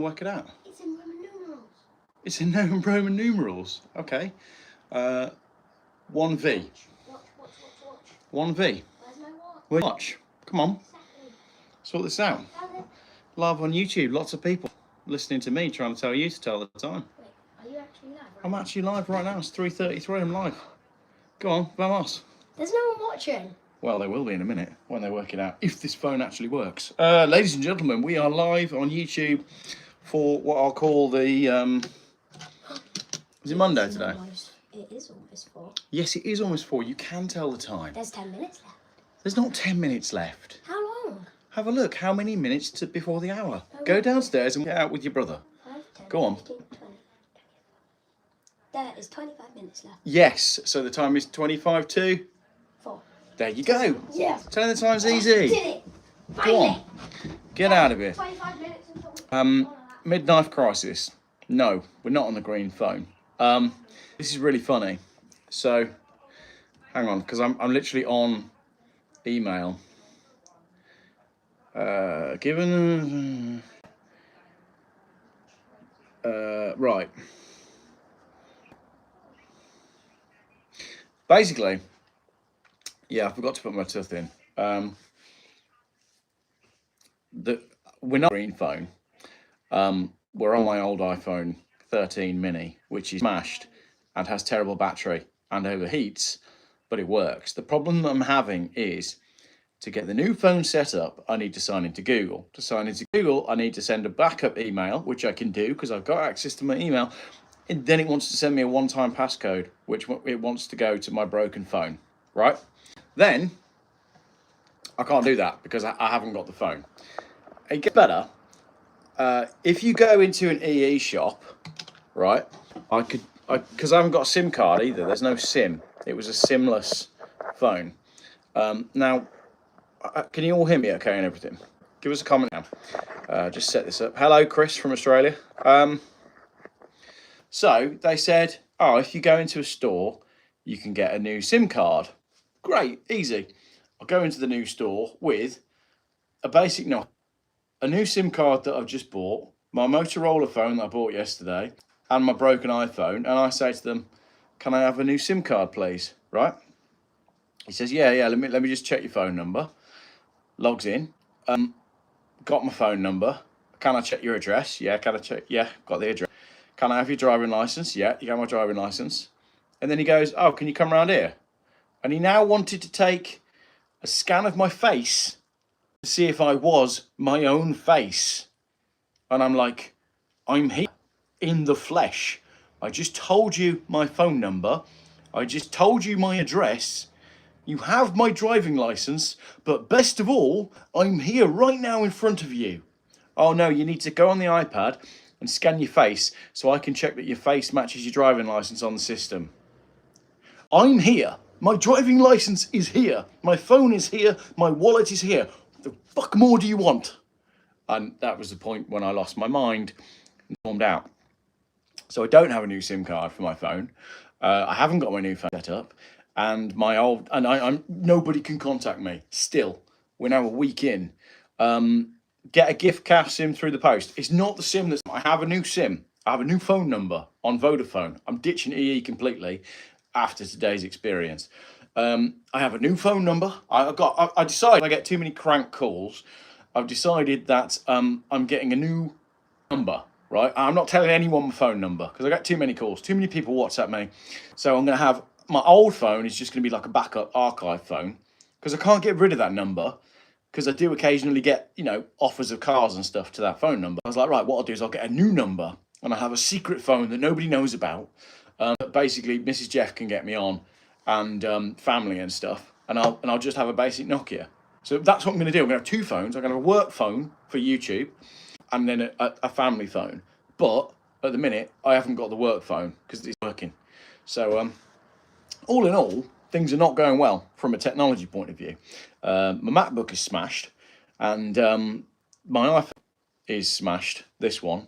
Work it out. It's in Roman numerals. It's in Roman numerals. Okay. 1V. Watch. 1V. Where's my watch? Watch. Come on. Exactly. Sort this out. Live on YouTube. Lots of people listening to me trying to tell you to tell the time. Wait, are you actually live? I'm actually live right now. It's 3:33. I'm live. Go on, vamos. There's no one watching. Well, they will be in a minute when they work it out, if this phone actually works. Ladies and gentlemen, we are live on YouTube for what I'll call the... is it Monday today? It is almost 4. Yes, it is almost 4. You can tell the time. There's 10 minutes left. There's not 10 minutes left. How long? Have a look. How many minutes before the hour? Go downstairs and get out with your brother. 5, 10, Go on. 15, 20. There is 25 minutes left. Yes, so the time is 25 to... 4. There you go. Yeah. Telling the time's easy. Did it. Go on. Get out of here. 25 minutes until we... Midlife crisis. No, we're not on the green phone. This is really funny. So, hang on, because I'm literally on email. Right. Basically, yeah, I forgot to put my tooth in. We're not green phone. We're on my old iPhone 13 mini, which is smashed and has terrible battery and overheats, but it works. The problem that I'm having is to get the new phone set up, I need to sign into Google. To sign into Google, I need to send a backup email, which I can do because I've got access to my email. And then it wants to send me a one-time passcode, which it wants to go to my broken phone, right? Then I can't do that because I haven't got the phone. It gets better. If you go into an EE shop, right, because I haven't got a SIM card either. There's no SIM. It was a SIM-less phone. Now, can you all hear me okay and everything? Give us a comment now. Just set this up. Hello, Chris from Australia. So they said, oh, if you go into a store, you can get a new SIM card. Great, easy. I'll go into the new store with a basic Nokia, a new SIM card that I've just bought, my Motorola phone that I bought yesterday, and my broken iPhone, and I say to them, can I have a new SIM card, please? Right? He says, yeah, let me just check your phone number. Logs in. Got my phone number. Can I check your address? Yeah, can I check? Yeah, got the address. Can I have your driving license? Yeah, you got my driving license. And then he goes, oh, can you come around here? And he now wanted to take a scan of my face to see if I was my own face. And I'm like, I'm here in the flesh. I just told you my phone number. I just told you my address. You have my driving license. But best of all, I'm here right now in front of you. Oh no, you need to go on the iPad and scan your face so I can check that your face matches your driving license on the system. I'm here. My driving license is here. My phone is here. My wallet is here. What the fuck more do you want? And that was the point when I lost my mind and stormed out. So I don't have a new SIM card for my phone. I haven't got my new phone set up, and I'm nobody can contact me. Still, we're now a week in. Get a gift cash SIM through the post. It's not the SIM that's. I have a new SIM. I have a new phone number on Vodafone. I'm ditching EE completely after today's experience. I have a new phone number. I decided I get too many crank calls. I've decided that I'm getting a new number. Right, I'm not telling anyone my phone number because I get too many calls. Too many people WhatsApp me. So I'm going to have my old phone is just going to be like a backup archive phone because I can't get rid of that number because I do occasionally get, offers of cars and stuff to that phone number. I was like, right, what I'll do is I'll get a new number and I'll have a secret phone that nobody knows about. But basically, Mrs. Geoff can get me on and family and stuff. And I'll just have a basic Nokia. So that's what I'm going to do. I'm going to have 2 phones. I'm going to have a work phone for YouTube and then a family phone. But at the minute, I haven't got the work phone because it's working. So all in all, things are not going well from a technology point of view. My MacBook is smashed and my iPhone is smashed, this one.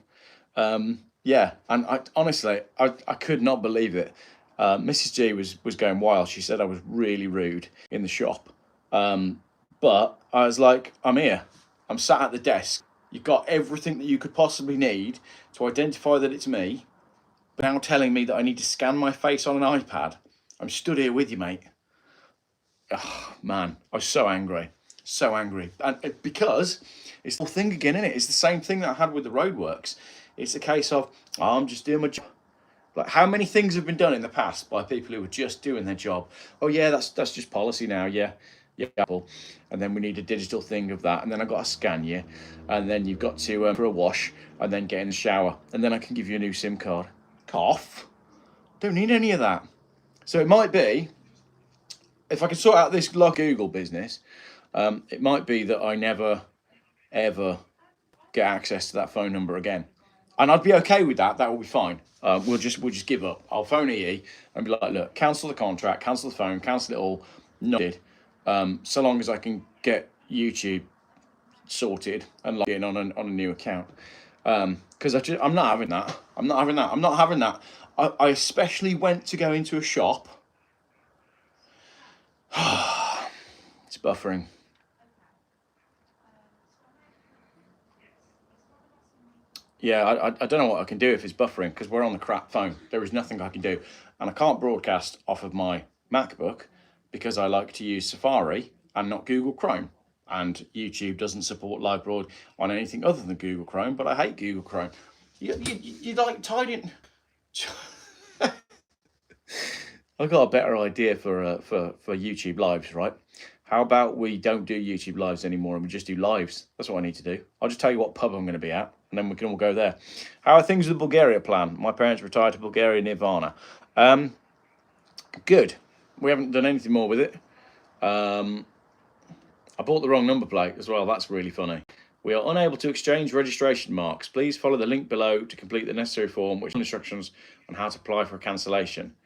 Yeah, and honestly, I could not believe it. Mrs. G was going wild. She said I was really rude in the shop. But I was like, I'm here. I'm sat at the desk. You've got everything that you could possibly need to identify that it's me, but now telling me that I need to scan my face on an iPad. I'm stood here with you, mate. Oh, man, I was so angry. So angry. And because it's the whole thing again, isn't it? It's the same thing that I had with the roadworks. It's a case of, oh, I'm just doing my job. Like, how many things have been done in the past by people who were just doing their job? Oh, yeah, that's just policy now, yeah. Yeah, Apple. And then we need a digital thing of that. And then I've got to scan you. And then you've got to for a wash and then get in the shower. And then I can give you a new SIM card. Cough. Don't need any of that. So it might be, if I can sort out this log Google business, it might be that I never, ever get access to that phone number again. And I'd be okay with that. That will be fine. We'll just give up. I'll phone EE and be like, look, cancel the contract, cancel the phone, cancel it all. Not so long as I can get YouTube sorted and log in on a new account. Because I'm not having that. I'm not having that. I especially went to go into a shop. It's buffering. Yeah, I don't know what I can do if it's buffering because we're on the crap phone. There is nothing I can do. And I can't broadcast off of my MacBook because I like to use Safari and not Google Chrome. And YouTube doesn't support live broad on anything other than Google Chrome, but I hate Google Chrome. You like tied in. I've got a better idea for YouTube lives, right? How about we don't do YouTube lives anymore and we just do lives? That's what I need to do. I'll just tell you what pub I'm going to be at, and then we can all go there. How are things with the Bulgaria plan? My parents retired to Bulgaria near Varna. Good. We haven't done anything more with it. I bought the wrong number plate as well. That's really funny. We are unable to exchange registration marks. Please follow the link below to complete the necessary form, which instructions on how to apply for a cancellation.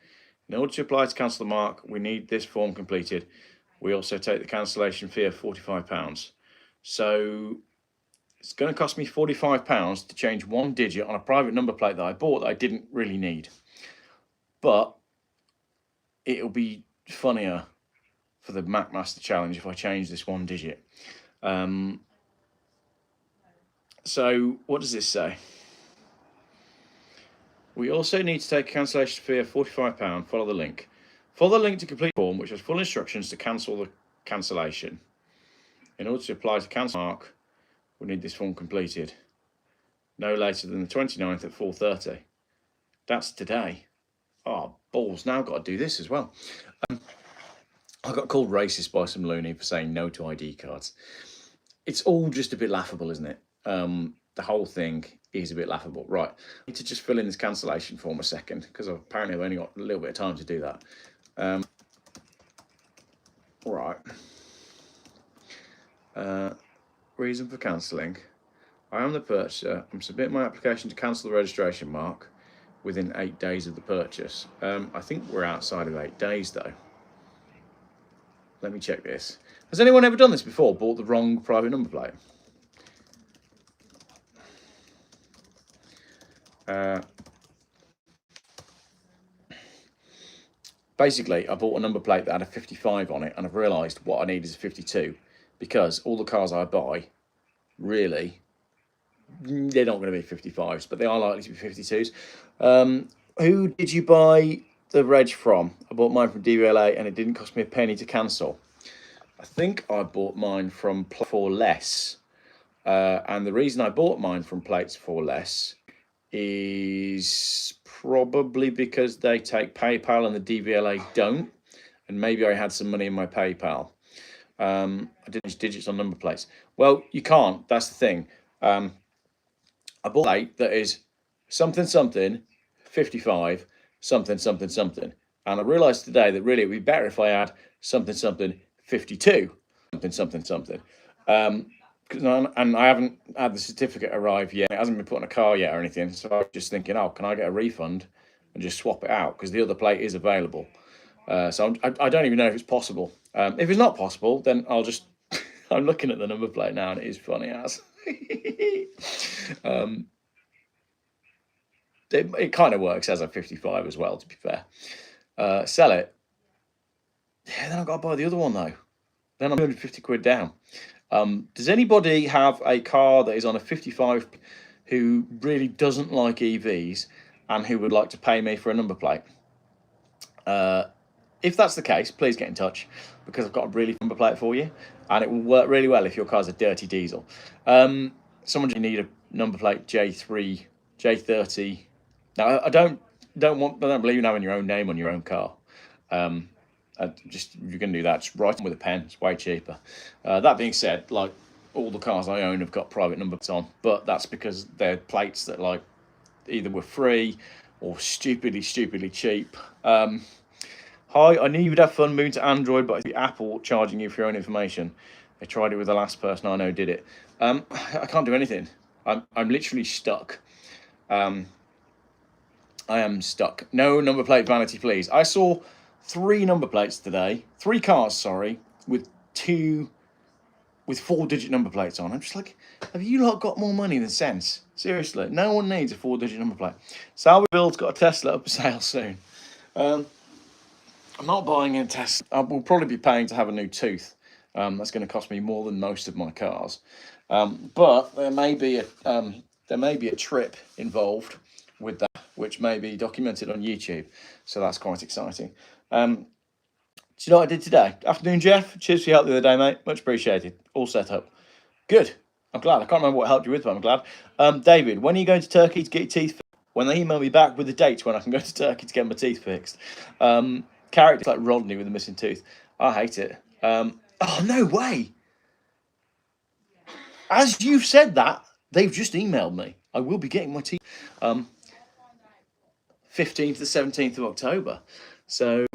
In order to apply to cancel the mark, we need this form completed. We also take the cancellation fee of £45. So it's going to cost me £45 to change one digit on a private number plate that I bought that I didn't really need. But it'll be funnier for the MacMaster Challenge if I change this one digit. So what does this say? We also need to take a cancellation fee of £45. Follow the link. Follow the link to complete the form, which has full instructions to cancel the cancellation. In order to apply to cancel mark, we need this form completed no later than the 29th at 4:30. That's today. Oh, balls, now I've got to do this as well. I got called racist by some loony for saying no to ID cards. It's all just a bit laughable, isn't it? The whole thing is a bit laughable. Right, I need to just fill in this cancellation form a second, because apparently I've only got a little bit of time to do that. Right. Reason for cancelling. I am the purchaser. I'm submitting my application to cancel the registration mark within 8 days of the purchase. I think we're outside of 8 days though. Let me check this. Has anyone ever done this before? Bought the wrong private number plate? Basically, I bought a number plate that had a 55 on it, and I've realised what I need is a 52, because all the cars I buy, really, they're not going to be 55s, but they are likely to be 52s. Who did you buy the reg from? I bought mine from DVLA, and it didn't cost me a penny to cancel. I think I bought mine from Plates for Less, and the reason I bought mine from Plates for Less is probably because they take PayPal and the DVLA don't, and maybe I had some money in my PayPal. I didn't use digits on number plates. Well, you can't. That's the thing. I bought a plate that is something something 55 something something something, and I realised today that really it would be better if I had something something 52 something something something. And I haven't had the certificate arrive yet. It hasn't been put in a car yet or anything. So I was just thinking, oh, can I get a refund and just swap it out? Because the other plate is available. So I don't even know if it's possible. If it's not possible, then I'll just... I'm looking at the number plate now and it is funny as. It kind of works as a 55 as well, to be fair. Sell it. Yeah, then I've got to buy the other one though. Then I'm 250 quid down. Does anybody have a car that is on a 55 who really doesn't like EVs and who would like to pay me for a number plate? If that's the case, please get in touch because I've got a really number plate for you, and it will work really well if your car's a dirty diesel. Someone you need a number plate J3, J30. Now I don't believe in having your own name on your own car. Just if you're going to do that, just write them with a pen. It's way cheaper. That being said, like all the cars I own have got private numbers on, but that's because they're plates that like either were free or stupidly cheap. Hi, I knew you'd have fun moving to Android, but it's Apple charging you for your own information. I tried it with the last person I know did it. I can't do anything. I'm literally stuck. I am stuck. No number plate vanity, please. I saw 3 number plates today. 3 cars, sorry, with 4-digit number plates on. I'm just like, have you lot got more money than sense? Seriously, no one needs a 4-digit number plate. Salvador's got a Tesla up for sale soon. I'm not buying a Tesla. I will probably be paying to have a new tooth. That's going to cost me more than most of my cars. But there may be a trip involved with that, which may be documented on YouTube. So that's quite exciting. Do you know what I did today? Afternoon, Geoff. Cheers for your help the other day, mate. Much appreciated. All set up. Good. I'm glad. I can't remember what helped you with, but I'm glad. David, when are you going to Turkey to get your teeth fixed? When they email me back with the dates when I can go to Turkey to get my teeth fixed. Characters like Rodney with a missing tooth. I hate it. Oh, no way. As you've said that, they've just emailed me. I will be getting my teeth 15th to 17th of October. So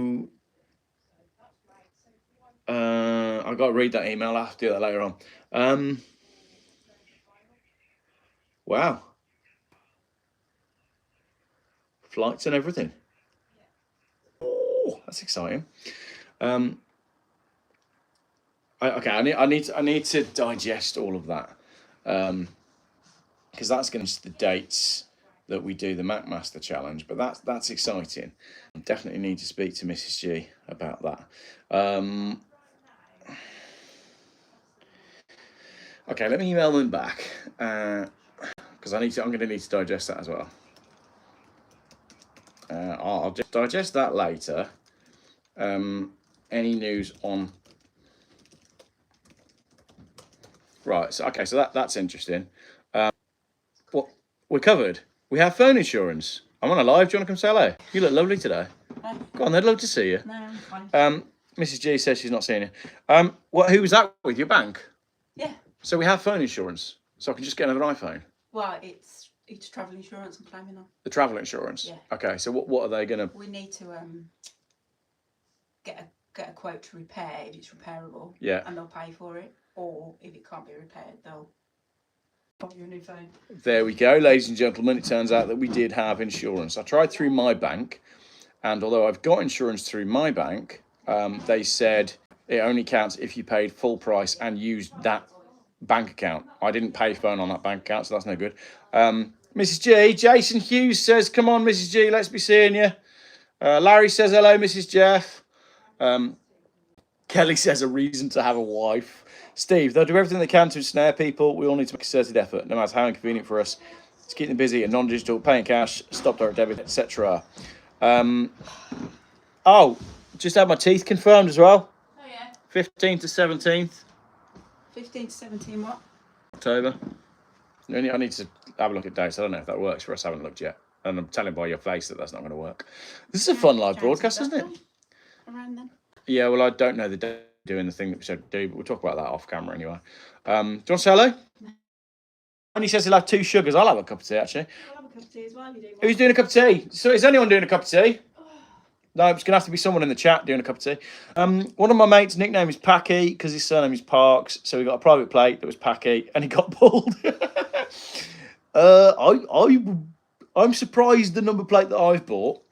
I've got to read that email. I'll have to do that later on. Wow. Flights and everything. Oh, that's exciting. I need to digest all of that, because that's going to be the dates that we do the MacMaster challenge. But that's exciting. I definitely need to speak to Mrs. G about that. Okay, let me email them back because I'm going to need to digest that as well. I'll just digest that later. Any news on? Right. So okay. So that's interesting. What we're covered. We have phone insurance. I'm on a live. Do you want to come say hello? You look lovely today. Go on. They'd love to see you. No, I'm fine. Mrs. G says she's not seeing you. Who was that with? Your bank? Yeah. So we have phone insurance. So I can just get another iPhone. Well, it's travel insurance I'm claiming on. The travel insurance. Yeah. Okay. So what are they gonna? We need to get a quote to repair if it's repairable. Yeah. And they'll pay for it. Or if it can't be repaired, they'll buy you a new phone. There we go, ladies and gentlemen. It turns out that we did have insurance. I tried through my bank, and although I've got insurance through my bank, they said it only counts if you paid full price and used that bank account. I didn't pay phone on that bank account, so that's no good. Mrs. G, Jason Hughes says, come on, Mrs. G, let's be seeing you. Larry says, hello, Mrs. Geoff. Kelly says, a reason to have a wife. Steve, they'll do everything they can to ensnare people. We all need to make a concerted effort, no matter how inconvenient for us, to keep them busy and non-digital, paying cash, stop direct debit, etc. Just had my teeth confirmed as well. Oh, yeah. 15th to 17th. 15 to 17 what? October. I need to have a look at dates. I don't know if that works for us. I haven't looked yet. And I'm telling by your face that that's not going to work. This is a fun live broadcast, isn't it? Around then. Yeah, well, I don't know the day doing the thing that we said do, but we'll talk about that off camera anyway. Do you want to say hello? No. And he says he'll have 2 sugars. I'll have a cup of tea, actually. I'll have a cup of tea as well. Who's doing a cup of tea? So is anyone doing a cup of tea? No, it's going to have to be someone in the chat doing a cup of tea. One of my mates' nickname is Packy because his surname is Parks. So we got a private plate that was Packy and he got pulled. I'm surprised the number plate that I've bought,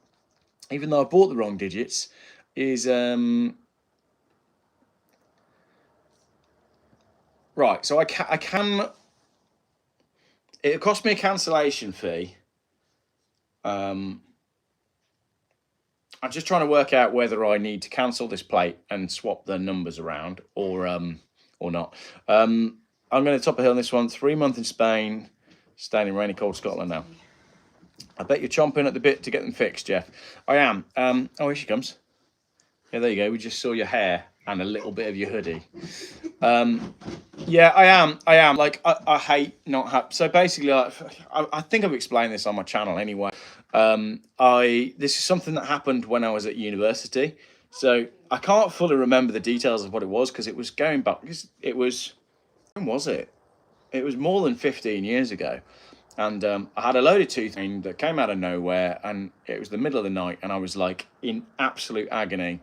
even though I bought the wrong digits, is... Right, so I can... It cost me a cancellation fee. I'm just trying to work out whether I need to cancel this plate and swap the numbers around, or or not. I'm going to top a hill on this one. 3 months in Spain, staying in rainy, cold Scotland now. I bet you're chomping at the bit to get them fixed, Geoff. I am. Oh, here she comes. Yeah, there you go. We just saw your hair and a little bit of your hoodie. Yeah, I am. Like, I hate not having. So basically, like, I think I've explained this on my channel anyway. This is something that happened when I was at university. So I can't fully remember the details of what it was because it was going back. It was, when was it? It was more than 15 years ago. And I had a load of tooth pain that came out of nowhere, and it was the middle of the night, and I was like in absolute agony.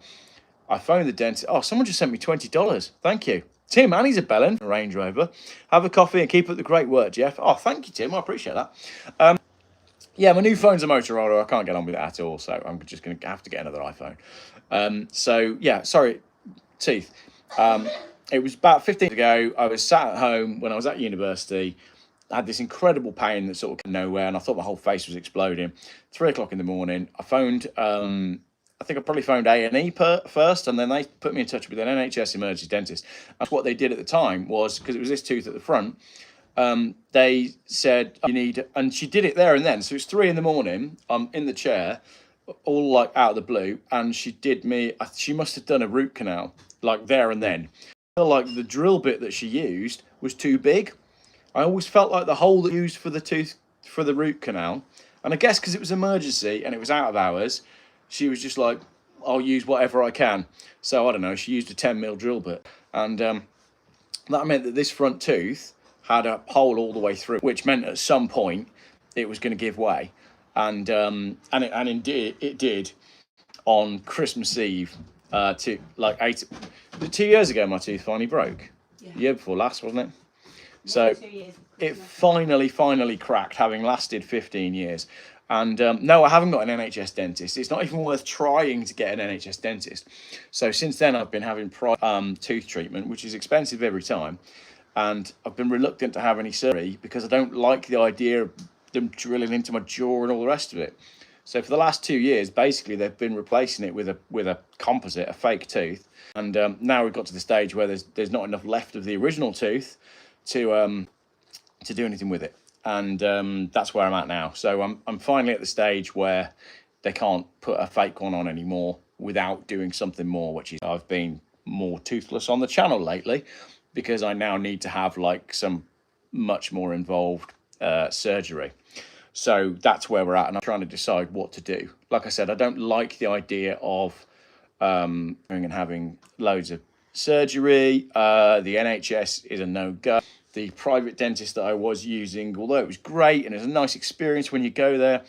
I phoned the dentist. Oh, someone just sent me $20. Thank you. Tim, and he's a bellend, Range Rover. Have a coffee and keep up the great work, Geoff. Oh, thank you, Tim. I appreciate that. Yeah, my new phone's a Motorola. I can't get on with it at all, so I'm just going to have to get another iPhone. So, yeah, sorry, teeth. It was about 15 years ago. I was sat at home when I was at university. I had this incredible pain that sort of came nowhere, and I thought my whole face was exploding. 3 o'clock in the morning, I phoned... I think I probably phoned A&E first, and then they put me in touch with an NHS emergency dentist. And what they did at the time was, because it was this tooth at the front, they said, you need, and she did it there and then. So it's 3 in the morning, I'm in the chair, all like out of the blue, and she did me, she must have done a root canal, like there and then. I feel like the drill bit that she used was too big. I always felt like the hole that used for the tooth, for the root canal, and I guess because it was emergency and it was out of hours, she was just like, I'll use whatever I can. So I don't know, she used a 10mm drill bit. And that meant that this front tooth had a hole all the way through, which meant at some point it was going to give way. And indeed it did on Christmas Eve, to like 2 years ago, my tooth finally broke. Yeah. The year before last, wasn't it? So it finally cracked, having lasted 15 years. And no, I haven't got an NHS dentist. It's not even worth trying to get an NHS dentist. So since then, I've been having tooth treatment, which is expensive every time. And I've been reluctant to have any surgery because I don't like the idea of them drilling into my jaw and all the rest of it. So for the last 2 years, basically, they've been replacing it with a composite, a fake tooth. And now we've got to the stage where there's not enough left of the original tooth to do anything with it. And that's where I'm at now. So I'm finally at the stage where they can't put a fake one on anymore without doing something more, which is I've been more toothless on the channel lately because I now need to have like some much more involved surgery. So that's where we're at, and I'm trying to decide what to do. Like I said, I don't like the idea of going and having loads of surgery. The NHS is a no-go. The private dentist that I was using, although it was great and it was a nice experience when you go there,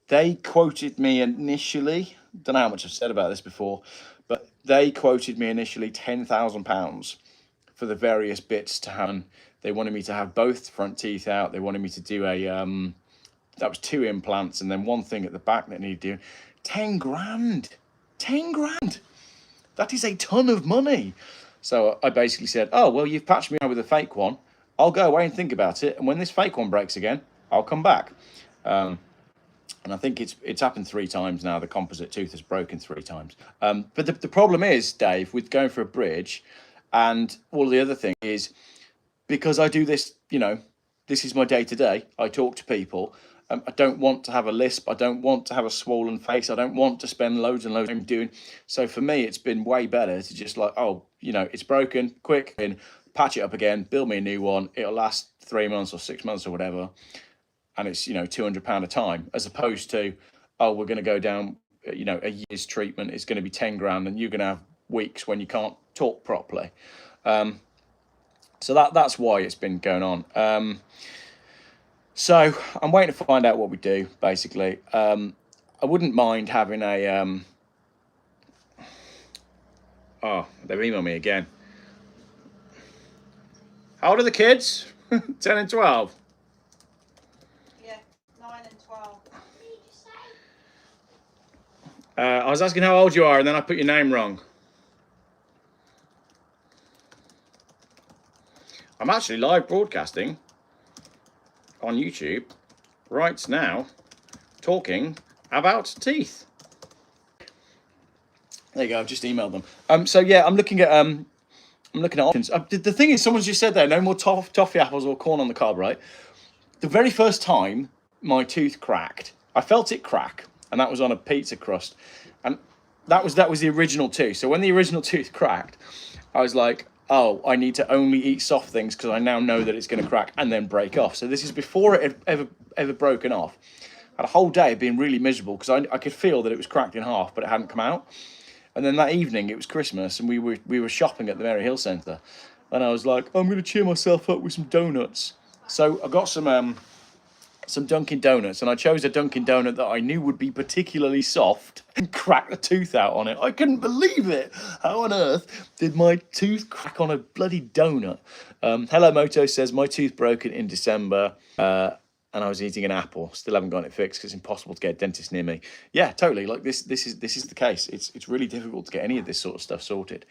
they quoted me initially, don't know how much I've said about this before, but they quoted me initially £10,000 for the various bits to have. They wanted me to have both front teeth out. They wanted me to do that was 2 implants and then one thing at the back that needed doing. 10 grand. 10 grand. That is a ton of money. So I basically said, oh, well, you've patched me out with a fake one. I'll go away and think about it. And when this fake one breaks again, I'll come back. And I think it's happened 3 times now. The composite tooth has broken 3 times. But the problem is, Dave, with going for a bridge and all the other thing is because I do this, you know, this is my day to day. I talk to people. I don't want to have a lisp. I don't want to have a swollen face. I don't want to spend loads and loads of time doing. So for me, it's been way better to just like, oh, you know, it's broken, quick, and patch it up again, build me a new one. It'll last 3 months or 6 months or whatever. And it's, you know, £200 a time, as opposed to, oh, we're going to go down, you know, a year's treatment. It's going to be 10 grand and you're going to have weeks when you can't talk properly. So that's why it's been going on. So I'm waiting to find out what we do, basically. I wouldn't mind having a... Oh, they've emailed me again. How old are the kids? 10 and 12. Yeah, 9 and 12. I was asking how old you are, and then I put your name wrong. I'm actually live broadcasting on YouTube right now, talking about teeth. There you go, I've just emailed them. So yeah, I'm looking at I'm looking at options. The thing is, someone's just said there, no more toffee apples or corn on the cob, right? The very first time my tooth cracked, I felt it crack, and that was on a pizza crust, and that was the original tooth. So when the original tooth cracked, I was like, oh, I need to only eat soft things because I now know that it's going to crack and then break off. So this is before it had ever broken off. I had a whole day of being really miserable because I could feel that it was cracked in half, but it hadn't come out. And then that evening, it was Christmas, and we were shopping at the Mary Hill Centre, and I was like, I'm going to cheer myself up with some donuts. So I got some Dunkin' Donuts, and I chose a Dunkin' Donut that I knew would be particularly soft, and cracked the tooth out on it. I couldn't believe it. How on earth did my tooth crack on a bloody donut? Hello Moto says, my tooth broken in December, and I was eating an apple. Still haven't got it fixed because it's impossible to get a dentist near me. Yeah, totally. Like this is the case. It's really difficult to get any of this sort of stuff sorted.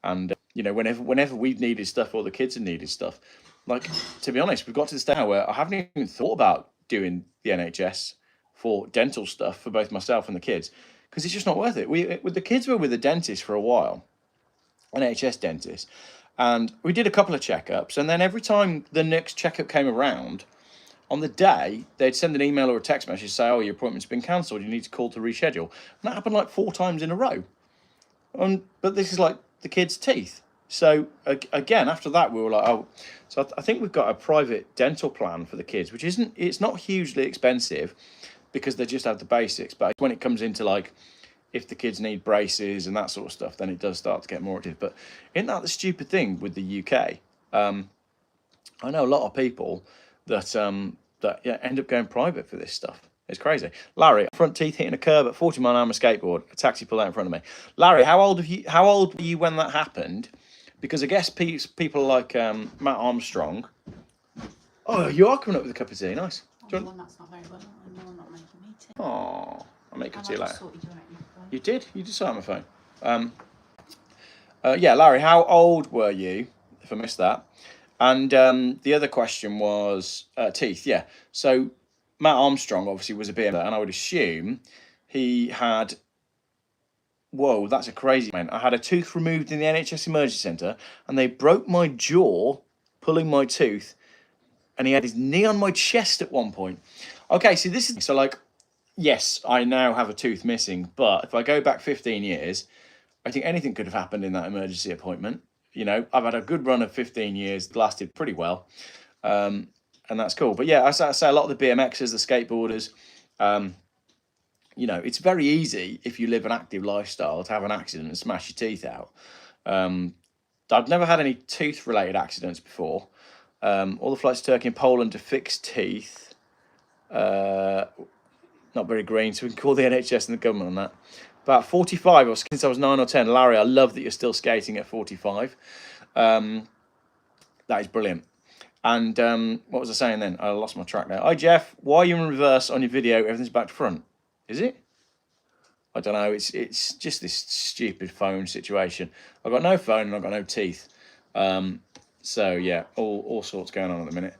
And you know, whenever we've needed stuff or the kids have needed stuff, like, to be honest, we've got to the stage now where I haven't even thought about doing the NHS for dental stuff for both myself and the kids because it's just not worth it. With the kids were with a dentist for a while, an NHS dentist, and we did a couple of checkups, and then every time the next checkup came around, on the day they'd send an email or a text message say, oh, your appointment's been cancelled, you need to call to reschedule. And that happened like 4 times in a row. But this is like the kids' teeth. So again, after that, we were like, oh, so I think we've got a private dental plan for the kids, which it's not hugely expensive because they just have the basics. But when it comes into like, if the kids need braces and that sort of stuff, then it does start to get more active. But isn't that the stupid thing with the UK? I know a lot of people that end up going private for this stuff. It's crazy. Larry, front teeth hitting a curb at 40 mile an hour skateboard. A taxi pulled out in front of me. Larry, how old were you when that happened? Because I guess people like Matt Armstrong. Oh, you are coming up with a cup of tea. Nice. One that's not very well. No, I'm not making me tea. Oh, I'll make a tea later. You did? You just saw it on my phone. Yeah, Larry, how old were you? If I missed that. And the other question was teeth. Yeah. So Matt Armstrong obviously was a BMX, and I would assume he had. Whoa, that's a crazy man. I had a tooth removed in the NHS Emergency Centre, and they broke my jaw, pulling my tooth, and he had his knee on my chest at one point. Okay, so this is so like, yes, I now have a tooth missing, but if I go back 15 years, I think anything could have happened in that emergency appointment. You know, I've had a good run of 15 years, lasted pretty well, and that's cool. But yeah, I say a lot of the BMXers, the skateboarders, you know, it's very easy if you live an active lifestyle to have an accident and smash your teeth out. I've never had any tooth-related accidents before. All the flights to Turkey and Poland to fix teeth. Not very green, so we can call the NHS and the government on that. About 45, since I was 9 or 10. Larry, I love that you're still skating at 45. That is brilliant. And what was I saying then? I lost my track there. Hi, Geoff. Why are you in reverse on your video? Everything's back to front. Is it? I don't know. It's just this stupid phone situation. I've got no phone and I've got no teeth. So yeah, all sorts going on at the minute.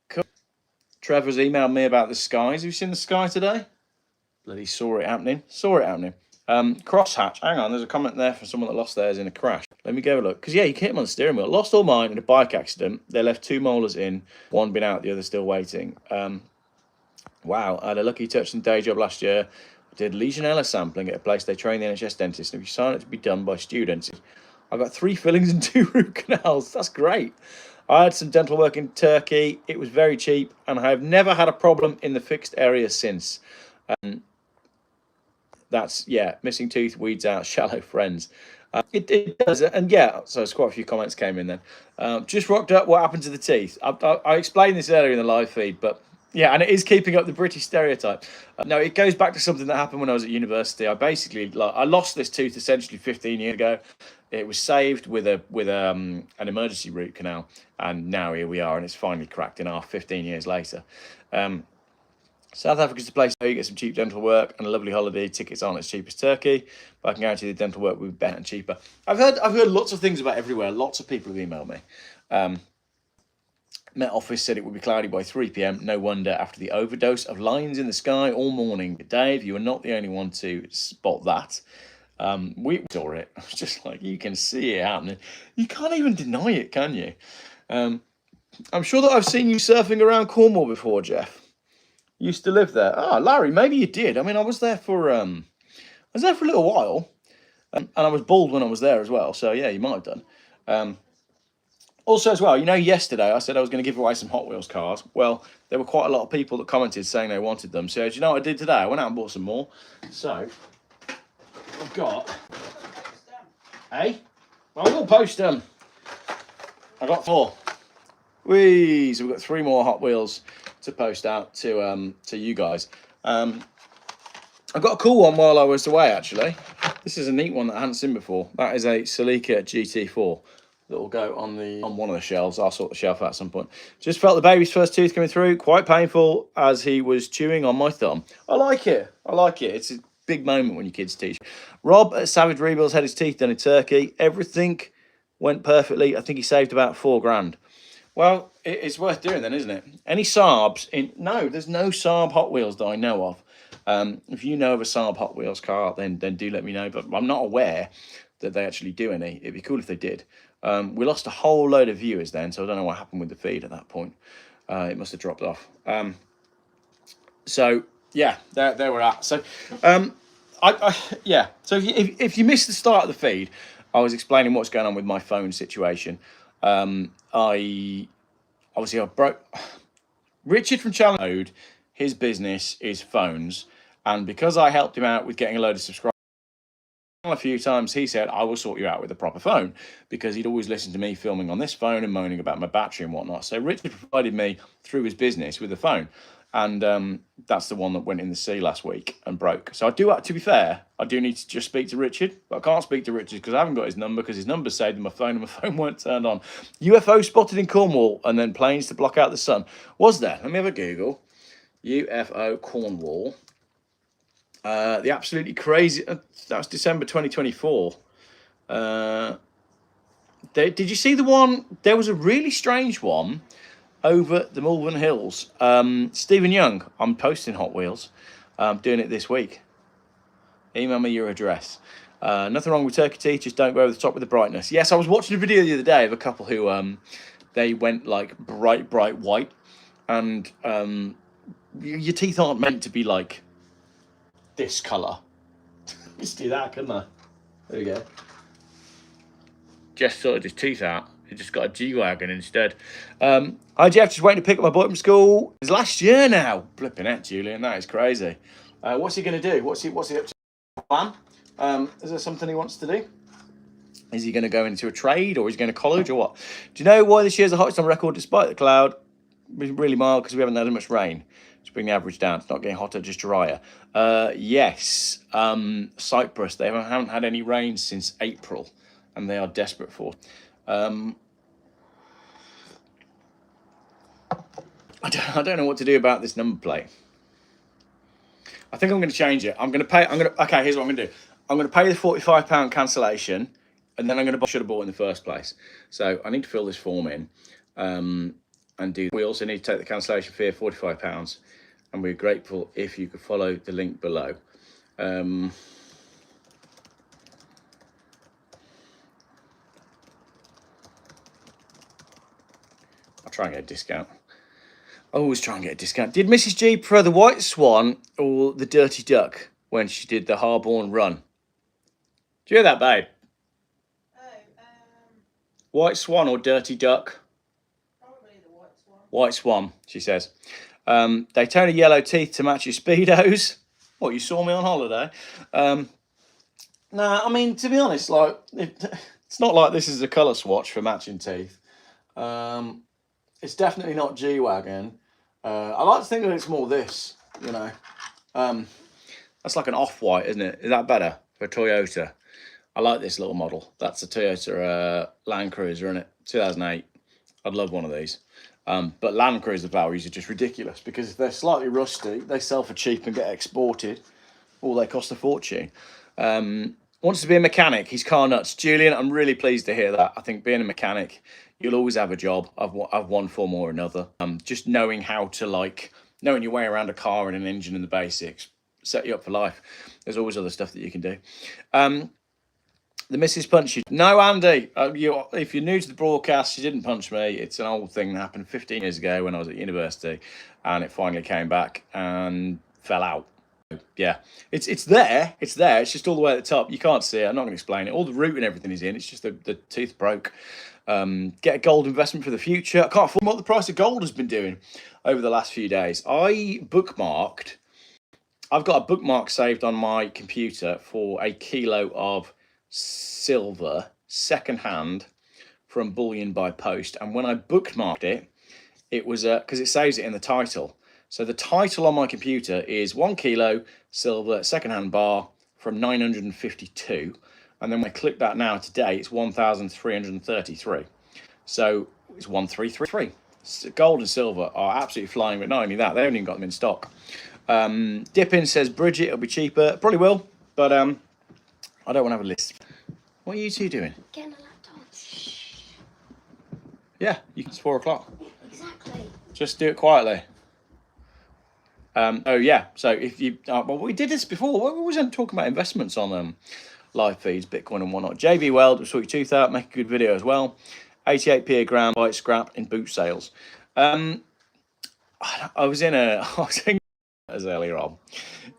Cool. Trevor's emailed me about the skies. Have you seen the sky today? Bloody saw it happening. Crosshatch. Hang on, there's a comment there from someone that lost theirs in a crash. Let me go look. Because yeah, you hit them on the steering wheel. Lost all mine in a bike accident. They left 2 molars in. One been out, the other still waiting. Wow, I had a lucky touch in day job last year. I did Legionella sampling at a place they train the NHS dentist. And if you sign it to be done by students, I got 3 fillings and 2 root canals. That's great. I had some dental work in Turkey. It was very cheap, and I have never had a problem in the fixed area since. That's, yeah, missing tooth, weeds out, shallow friends. It does, and yeah, so there's quite a few comments came in then. Just rocked up, what happened to the teeth? I explained this earlier in the live feed, but yeah, and it is keeping up the British stereotype. No, it goes back to something that happened when I was at university. I basically, I lost this tooth essentially 15 years ago. It was saved with an emergency root canal, and now here we are, and it's finally cracked in half 15 years later. South Africa's the place where you get some cheap dental work and a lovely holiday. Tickets aren't as cheap as Turkey, but I can guarantee the dental work will be better and cheaper. I've heard lots of things about everywhere. Lots of people have emailed me. Met Office said it would be cloudy by 3 p.m. No wonder after the overdose of lines in the sky all morning. Dave, you are not the only one to spot that. We saw it. I was just like, you can see it happening. You can't even deny it, can you? I'm sure that I've seen you surfing around Cornwall before, Geoff. You used to live there. Ah, Larry, maybe you did. I mean, I was there for a little while, and I was bald when I was there as well. So yeah, you might have done. Also, as well, yesterday I said I was going to give away some Hot Wheels cars. Well, there were quite a lot of people that commented saying they wanted them. So do you know what I did today? I went out and bought some more. So I've got. Hey, I will post them. I got 4. So we've got 3 more Hot Wheels to post out to you guys. I got a cool one while I was away, actually. This is a neat one that I hadn't seen before. That is a Celica GT4 that will go on one of the shelves. I'll sort the shelf out at some point. Just felt the baby's first tooth coming through. Quite painful as he was chewing on my thumb. I like it. It's a big moment when your kids teach. Rob at Savage Rebuilds had his teeth done in Turkey. Everything went perfectly. I think he saved about $4,000. Well, it's worth doing then, isn't it? Any Saabs? No, there's no Saab Hot Wheels that I know of. If you know of a Saab Hot Wheels car, then do let me know. But I'm not aware that they actually do any. It'd be cool if they did. We lost a whole load of viewers then, so I don't know what happened with the feed at that point. It must have dropped off. So yeah, there we're at. So So if you missed the start of the feed, I was explaining what's going on with my phone situation. I broke Richard from Challenge Mode. His business is phones, and because I helped him out with getting a load of subscribers a few times, he said I will sort you out with a proper phone, because he'd always listened to me filming on this phone and moaning about my battery and whatnot. So Richard provided me through his business with a phone, and that's the one that went in the sea last week and broke. So to be fair, I do need to just speak to Richard, but I can't speak to Richard because I haven't got his number, because his number's saved in my phone and my phone weren't turned on. UFO spotted in Cornwall, and then planes to block out the sun. Was there? Let me have a Google. UFO Cornwall. The absolutely crazy. That was December 2024. Did you see the one? There was a really strange one over the Malvern Hills. Stephen Young, I'm posting Hot Wheels. I'm doing it this week. Email me your address. Nothing wrong with turkey teeth, just don't go over the top with the brightness. Yes, I was watching a video the other day of a couple who they went like bright white, and your teeth aren't meant to be like this colour. Let's do that, couldn't I? There we go. Just sorted his teeth out. He just got a G-Wagon instead. Hi, Geoff. Just waiting to pick up my boy from school. It's last year now. Flipping it, Julian. That is crazy. What's he going to do? What's he up to? Plan? Is there something he wants to do? Is he going to go into a trade, or is he going to college, or what? Do you know why this year's the hottest on record despite the cloud? It's really mild because we haven't had as much rain. To bring the average down. It's not getting hotter, just drier. Yes. Cyprus. They haven't had any rain since April, and they are desperate for. I don't know what to do about this number plate. I think I'm going to change it. Okay, here's what I'm going to do. I'm going to pay the £45 cancellation, and then should have bought in the first place. So I need to fill this form in, and do. We also need to take the cancellation fee of £45, and we're grateful if you could follow the link below. I'll try and get a discount. I always try and get a discount. Did Mrs. G prefer the White Swan or the Dirty Duck when she did the Harborne run? Do you hear that, babe? White Swan or Dirty Duck? Probably the White Swan. White Swan, she says. Daytona yellow teeth to match your Speedos. What, you saw me on holiday? Nah, I mean, to be honest, like it's not like this is a colour swatch for matching teeth. It's definitely not G-Wagon. I like to think that it's more this, you know. That's like an off-white, isn't it? Is that better for a Toyota? I like this little model. That's a Toyota Land Cruiser, isn't it? 2008. I'd love one of these. But Land Cruiser values are just ridiculous, because if they're slightly rusty, they sell for cheap and get exported, or they cost a fortune. Wants to be a mechanic. He's car nuts. Julian, I'm really pleased to hear that. I think being a mechanic, you'll always have a job of one form or another. Just knowing how to, knowing your way around a car and an engine and the basics set you up for life. There's always other stuff that you can do. The missus punched you. No, Andy. If you're new to the broadcast, she didn't punch me. It's an old thing that happened 15 years ago when I was at university, and it finally came back and fell out. Yeah, it's there. It's there. It's just all the way at the top. You can't see it. I'm not going to explain it. All the root and everything is in. It's just the tooth broke. Get a gold investment for the future. I can't afford what the price of gold has been doing over the last few days. I've got a bookmark saved on my computer for a kilo of silver secondhand from bullion by post, and when I bookmarked it, it was because it saves it in the title. So the title on my computer is 1 kilo silver secondhand bar from 952, and then when I click that now today, it's 1,333. So it's 1333. Gold and silver are absolutely flying, but not only that, they haven't even got them in stock. Dippin says, Bridget, it'll be cheaper. Probably will, but I don't want to have a list. What are you two doing? Getting a laptop. Shh. Yeah, it's 4 o'clock. Exactly. Just do it quietly. Oh yeah, so if you, well, we did this before. We wasn't talking about investments on live feeds, Bitcoin and whatnot. JB Weld, sort your tooth out, make a good video as well. 88p a gram, buy scrap in boot sales. I was in as earlier on.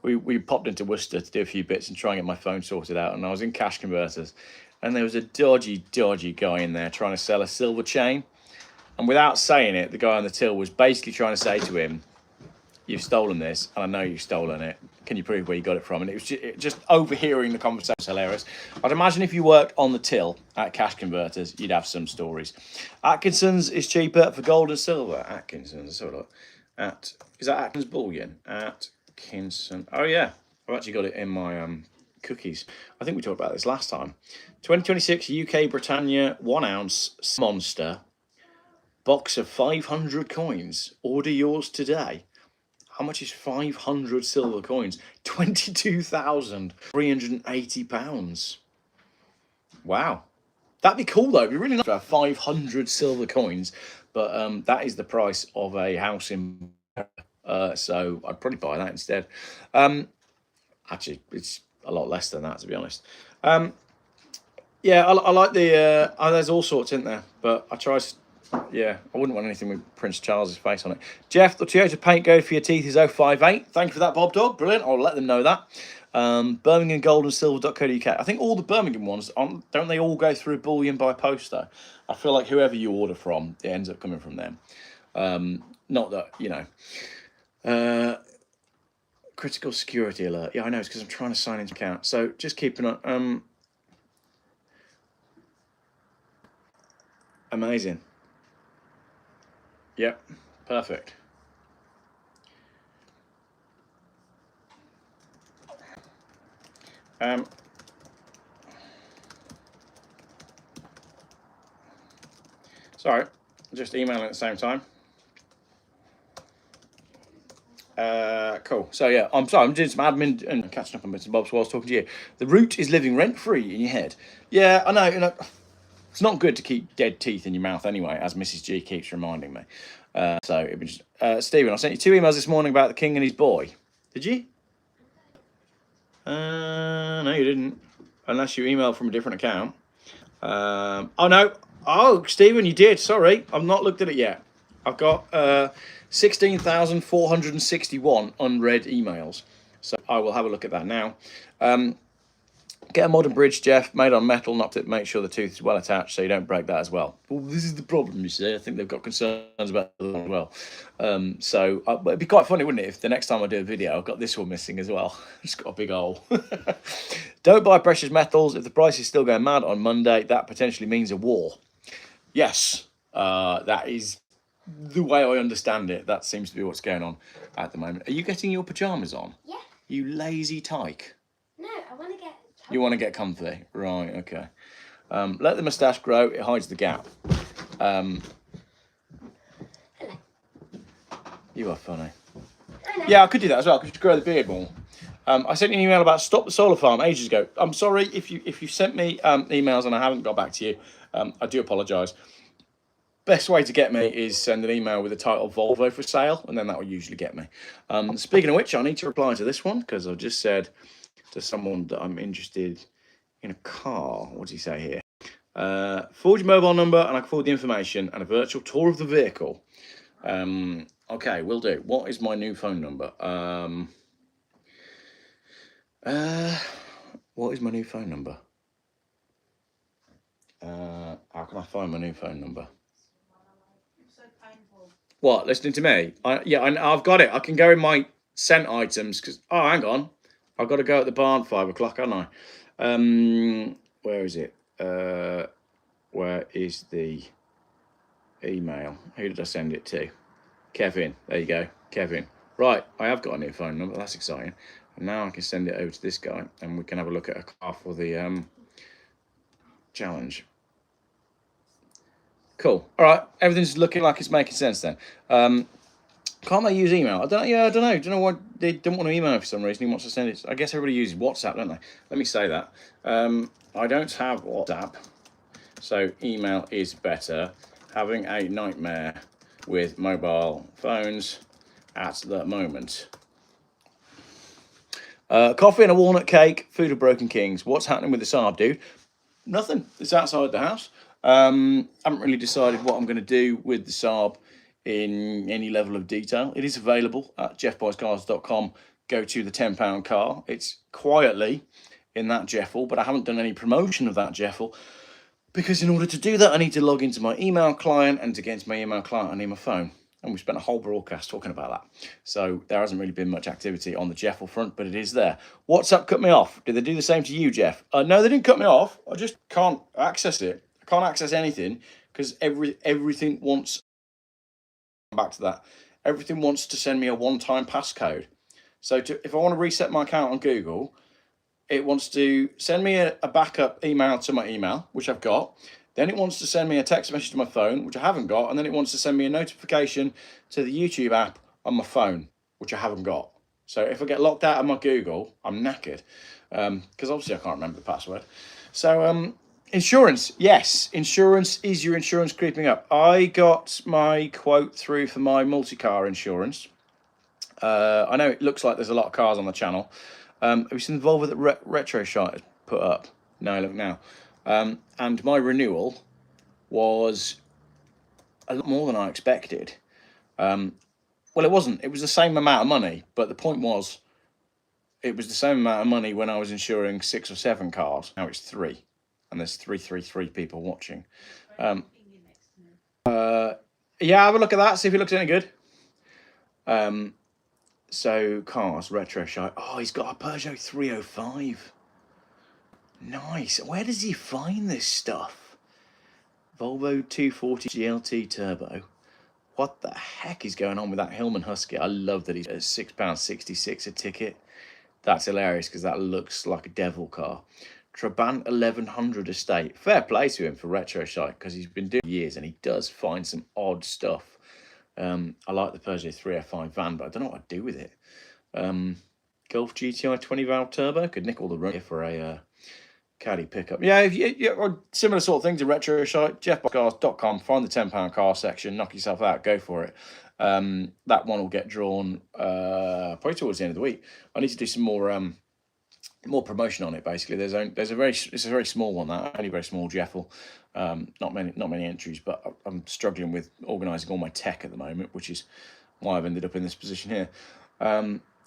We popped into Worcester to do a few bits and try and get my phone sorted out, and I was in Cash Converters, and there was a dodgy guy in there trying to sell a silver chain, and without saying it, the guy on the till was basically trying to say to him, "You've stolen this, and I know you've stolen it. Can you prove where you got it from?" And it was just overhearing the conversation was hilarious. I'd imagine if you worked on the till at Cash Converters, you'd have some stories. Atkinson's is cheaper for gold and silver. Atkinson's, sort of. Is that Atkins Bullion? Atkinson. Oh yeah, I've actually got it in my cookies. I think we talked about this last time. 2026 UK Britannia 1 ounce monster box of 500 coins. Order yours today. How much is 500 silver coins? £22,380. Wow. That'd be cool though. It'd be really nice to have 500 silver coins, but that is the price of a house in so I'd probably buy that instead. Actually, it's a lot less than that, to be honest. Yeah, I like the there's all sorts in there, but I wouldn't want anything with Prince Charles's face on it. Geoff, the Toyota paint go for your teeth is 058. Thank you for that, Bob Dog. Brilliant. I'll let them know that. Birmingham Gold and Silver.co.uk. I think all the Birmingham ones, don't they all go through bullion by post though? I feel like whoever you order from, it ends up coming from them. Not that, critical security alert. Yeah, I know, it's because I'm trying to sign into account. So just keeping on. Amazing. Yep, perfect. Sorry, just emailing at the same time. Cool. So yeah, I'm sorry, I'm doing some admin and catching up on bits and bobs while I was talking to you. The root is living rent-free in your head. Yeah, I know, it's not good to keep dead teeth in your mouth anyway, as Mrs. G keeps reminding me. So it was Stephen, I sent you 2 emails this morning about the king and his boy. Did you? No, you didn't. Unless you emailed from a different account. Oh no. Oh, Stephen, you did. Sorry, I've not looked at it yet. I've got 16,461 unread emails. So I will have a look at that now. Get a modern bridge, Geoff, made on metal, not to make sure the tooth is well attached so you don't break that as well. Well, this is the problem, you see. I think they've got concerns about that as well. So it'd be quite funny, wouldn't it, if the next time I do a video, I've got this one missing as well. It's got a big hole. Don't buy precious metals. If the price is still going mad on Monday, that potentially means a war. Yes, that is the way I understand it. That seems to be what's going on at the moment. Are you getting your pyjamas on? Yeah. You lazy tyke. No, I want to get... You want to get comfy? Right, okay. Let the moustache grow. It hides the gap. Hello. You are funny. I know. Yeah, I could do that as well. I could grow the beard more. I sent you an email about Stop the Solar Farm ages ago. I'm sorry if you sent me emails and I haven't got back to you. I do apologise. best way to get me is send an email with the title Volvo for sale, and then that will usually get me. Speaking of which, I need to reply to this one because I've just said to someone that I'm interested in a car. What does he say here? Forward your mobile number and I can forward the information and a virtual tour of the vehicle. Okay, will do. What is my new phone number? What is my new phone number? How can I find my new phone number? So painful. What, listening to me? I've got it. I can go in my sent items because, oh, hang on. I've got to go at the barn 5 o'clock, haven't I? Where is it? Where is the email? Who did I send it to? Kevin. There you go. Kevin. Right, I have got a new phone number. That's exciting. And now I can send it over to this guy and we can have a look at a car for the challenge. Cool. All right, everything's looking like it's making sense then. Can't they use email? I don't know. Don't know why they don't want to email for some reason. He wants to send it. I guess everybody uses WhatsApp, don't they? Let me say that. I don't have WhatsApp, so email is better. Having a nightmare with mobile phones at the moment. Coffee and a walnut cake, food of broken kings. What's happening with the Saab, dude? Nothing. It's outside the house. Haven't really decided what I'm going to do with the Saab in any level of detail. It is available at geoffbuyscars.com. Go to the £10 car. It's quietly in that Geoffle, but I haven't done any promotion of that Geoffle because in order to do that, I need to log into my email client, and to get into my email client, I need my phone. And we spent a whole broadcast talking about that. So there hasn't really been much activity on the Geoffle front, but it is there. WhatsApp cut me off. Did they do the same to you, Geoff? No, they didn't cut me off. I just can't access it. I can't access anything because everything wants... Back to that. Everything wants to send me a one-time passcode. So if I want to reset my account on Google, it wants to send me a backup email to my email, which I've got. Then it wants to send me a text message to my phone, which I haven't got. And then it wants to send me a notification to the YouTube app on my phone, which I haven't got. So if I get locked out of my Google, I'm knackered. Because obviously I can't remember the password. So insurance, yes. Insurance, is your insurance creeping up? I got my quote through for my multi-car insurance. I know it looks like there's a lot of cars on the channel. Have you seen the Volvo that Retro Shite has put up? No, look now. And my renewal was a lot more than I expected. Well, it wasn't. It was the same amount of money, but the point was, it was the same amount of money when I was insuring 6 or 7 cars. Now it's 3, and there's 333 people watching. Yeah, have a look at that. See if it looks any good. So cars, Retro Shite. Oh, he's got a Peugeot 305. Nice. Where does he find this stuff? Volvo 240 GLT Turbo. What the heck is going on with that Hillman Husky? I love that he's at £6.66 a ticket. That's hilarious because that looks like a devil car. Trabant 1100 estate. Fair play to him for Retro Shite because he's been doing it for years and he does find some odd stuff. I like the Peugeot 305 van, but I don't know what I'd do with it. Golf GTI 20 valve turbo could nick all the run for a caddy pickup. Yeah, if you similar sort of thing to Retro Shite, geoffbuyscars.com, find the £10 car section, knock yourself out, go for it. That one will get drawn probably towards the end of the week. I need to do some more promotion on it. Basically, it's a very small one, that only very small Geoffle. Not many entries, but I'm struggling with organising all my tech at the moment, which is why I've ended up in this position here.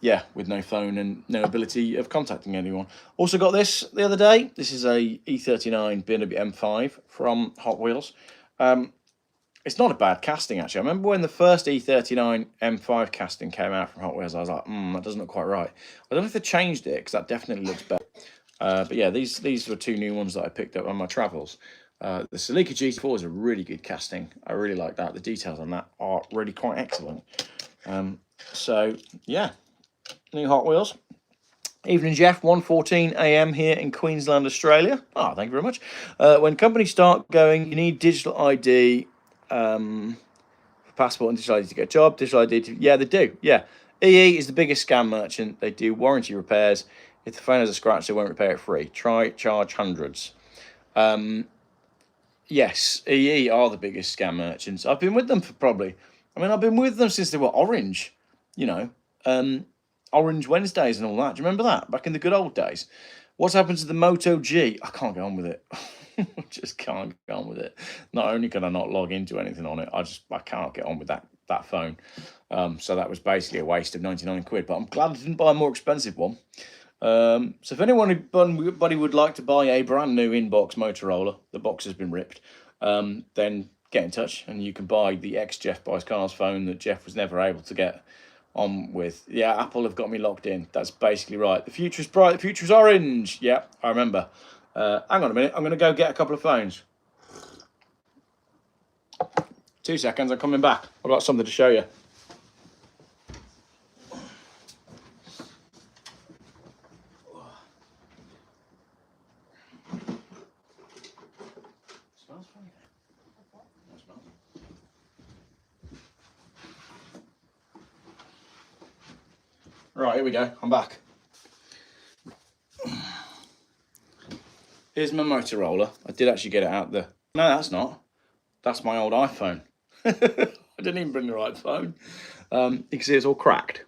Yeah, with no phone and no ability of contacting anyone. Also got this the other day. This is a E39 BMW M5 from Hot Wheels. It's not a bad casting, actually. I remember when the first E39 M5 casting came out from Hot Wheels, I was like, that doesn't look quite right. I don't know if they changed it, because that definitely looks better. But yeah, these were 2 new ones that I picked up on my travels. The Celica GT4 is a really good casting. I really like that. The details on that are really quite excellent. So, yeah, new Hot Wheels. Evening, Geoff, 1:14 a.m. here in Queensland, Australia. Thank you very much. When companies start going, you need digital ID, passport and digital ID to get a job. Digital ID, yeah, they do. Yeah, EE is the biggest scam merchant. They do warranty repairs. If the phone has a scratch, they won't repair it free. Charge hundreds. Yes, EE are the biggest scam merchants. I've been with them for probably, I've been with them since they were Orange, you know, Orange Wednesdays and all that. Do you remember that back in the good old days? What's happened to the Moto G? I can't get on with it. I just can't get on with it. Not only can I not log into anything on it, I can't get on with that phone. So that was basically a waste of 99 quid. But I'm glad I didn't buy a more expensive one. So if anybody would like to buy a brand new inbox Motorola, the box has been ripped, then get in touch and you can buy the ex-Geoff Buys Cars phone that Geoff was never able to get on with. Yeah, Apple have got me locked in. That's basically right. The future's bright, the future's orange. Yeah, I remember. Hang on a minute, I'm going to go get a couple of phones. 2 seconds, I'm coming back. I've got something to show you. Smells funny. No, it's not. Right, here we go. I'm back. Here's my Motorola. I did actually get it out there. No, that's not. That's my old iPhone. I didn't even bring the right phone. You can see it's all cracked.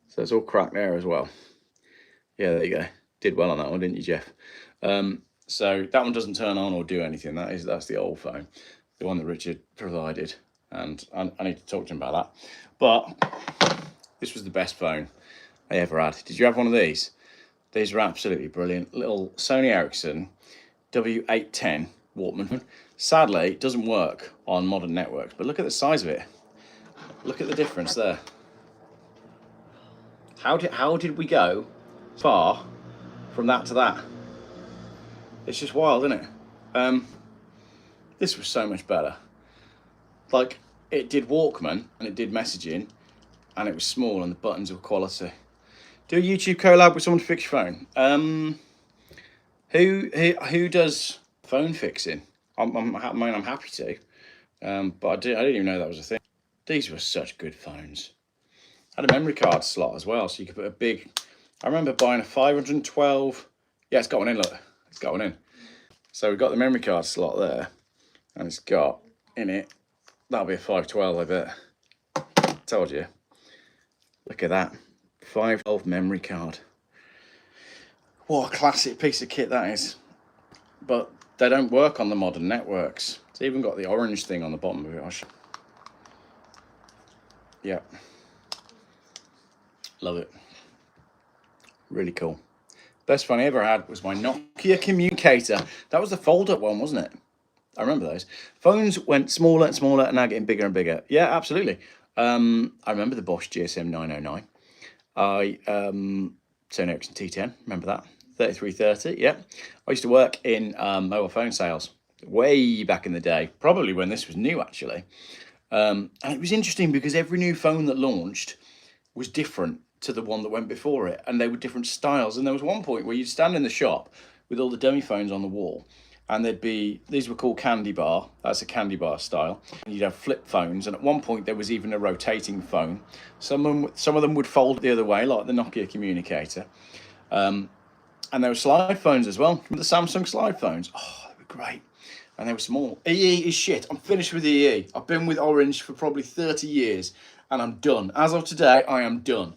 So it's all cracked there as well. Yeah, there you go. Did well on that one, didn't you, Geoff? So that one doesn't turn on or do anything. That's the old phone, the one that Richard provided. And I need to talk to him about that. But this was the best phone I ever had. Did you have one of these? These are absolutely brilliant. Little Sony Ericsson W810 Walkman. Sadly, it doesn't work on modern networks, but look at the size of it. Look at the difference there. How did we go far from that to that? It's just wild, isn't it? This was so much better. Like, it did Walkman and it did messaging, and it was small and the buttons were quality. Do a YouTube collab with someone to fix your phone. Who does phone fixing? I'm happy to. But I didn't even know that was a thing. These were such good phones. Had a memory card slot as well, so you could put a big. I remember buying a 512. Yeah, it's got one in. Look, it's got one in. So we've got the memory card slot there, and it's got in it. That'll be a 512, I bet. Told you. Look at that. 512 memory card. What a classic piece of kit that is. But they don't work on the modern networks. It's even got the orange thing on the bottom of it. Yeah. Love it. Really cool. Best phone I ever had was my Nokia communicator. That was the fold-up one, wasn't it? I remember those. Phones went smaller and smaller and now getting bigger and bigger. Yeah, absolutely. I remember the Bosch GSM 909. Sony Ericsson T10, remember that? 3330, yeah. I used to work in mobile phone sales way back in the day, probably when this was new actually. And it was interesting because every new phone that launched was different to the one that went before it, and they were different styles. And there was one point where you'd stand in the shop with all the dummy phones on the wall, and there'd be, these were called candy bar, that's a candy bar style, and you'd have flip phones, and at one point there was even a rotating phone. Some of them would fold the other way, like the Nokia communicator. And there were slide phones as well. Remember the Samsung slide phones? Oh, they were great. And they were small. EE is shit. I'm finished with EE. I've been with Orange for probably 30 years, and I'm done. As of today, I am done.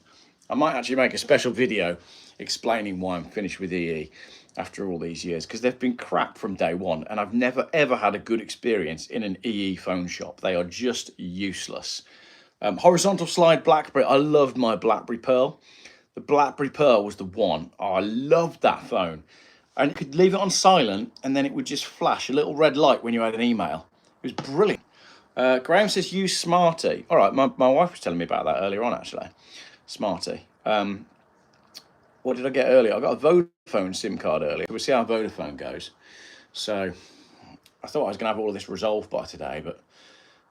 I might actually make a special video explaining why I'm finished with EE after all these years, because they've been crap from day one, and I've never ever had a good experience in an EE phone shop. They are just useless. Horizontal slide BlackBerry. I loved my BlackBerry Pearl. The BlackBerry Pearl was the one. Oh, I loved that phone. And you could leave it on silent and then it would just flash a little red light when you had an email. It was brilliant. Graham says use Smarty. All right, my wife was telling me about that earlier on actually. Smarty. What did I get earlier? I got a Vodafone SIM card earlier. We'll see how Vodafone goes. So I thought I was going to have all of this resolved by today, but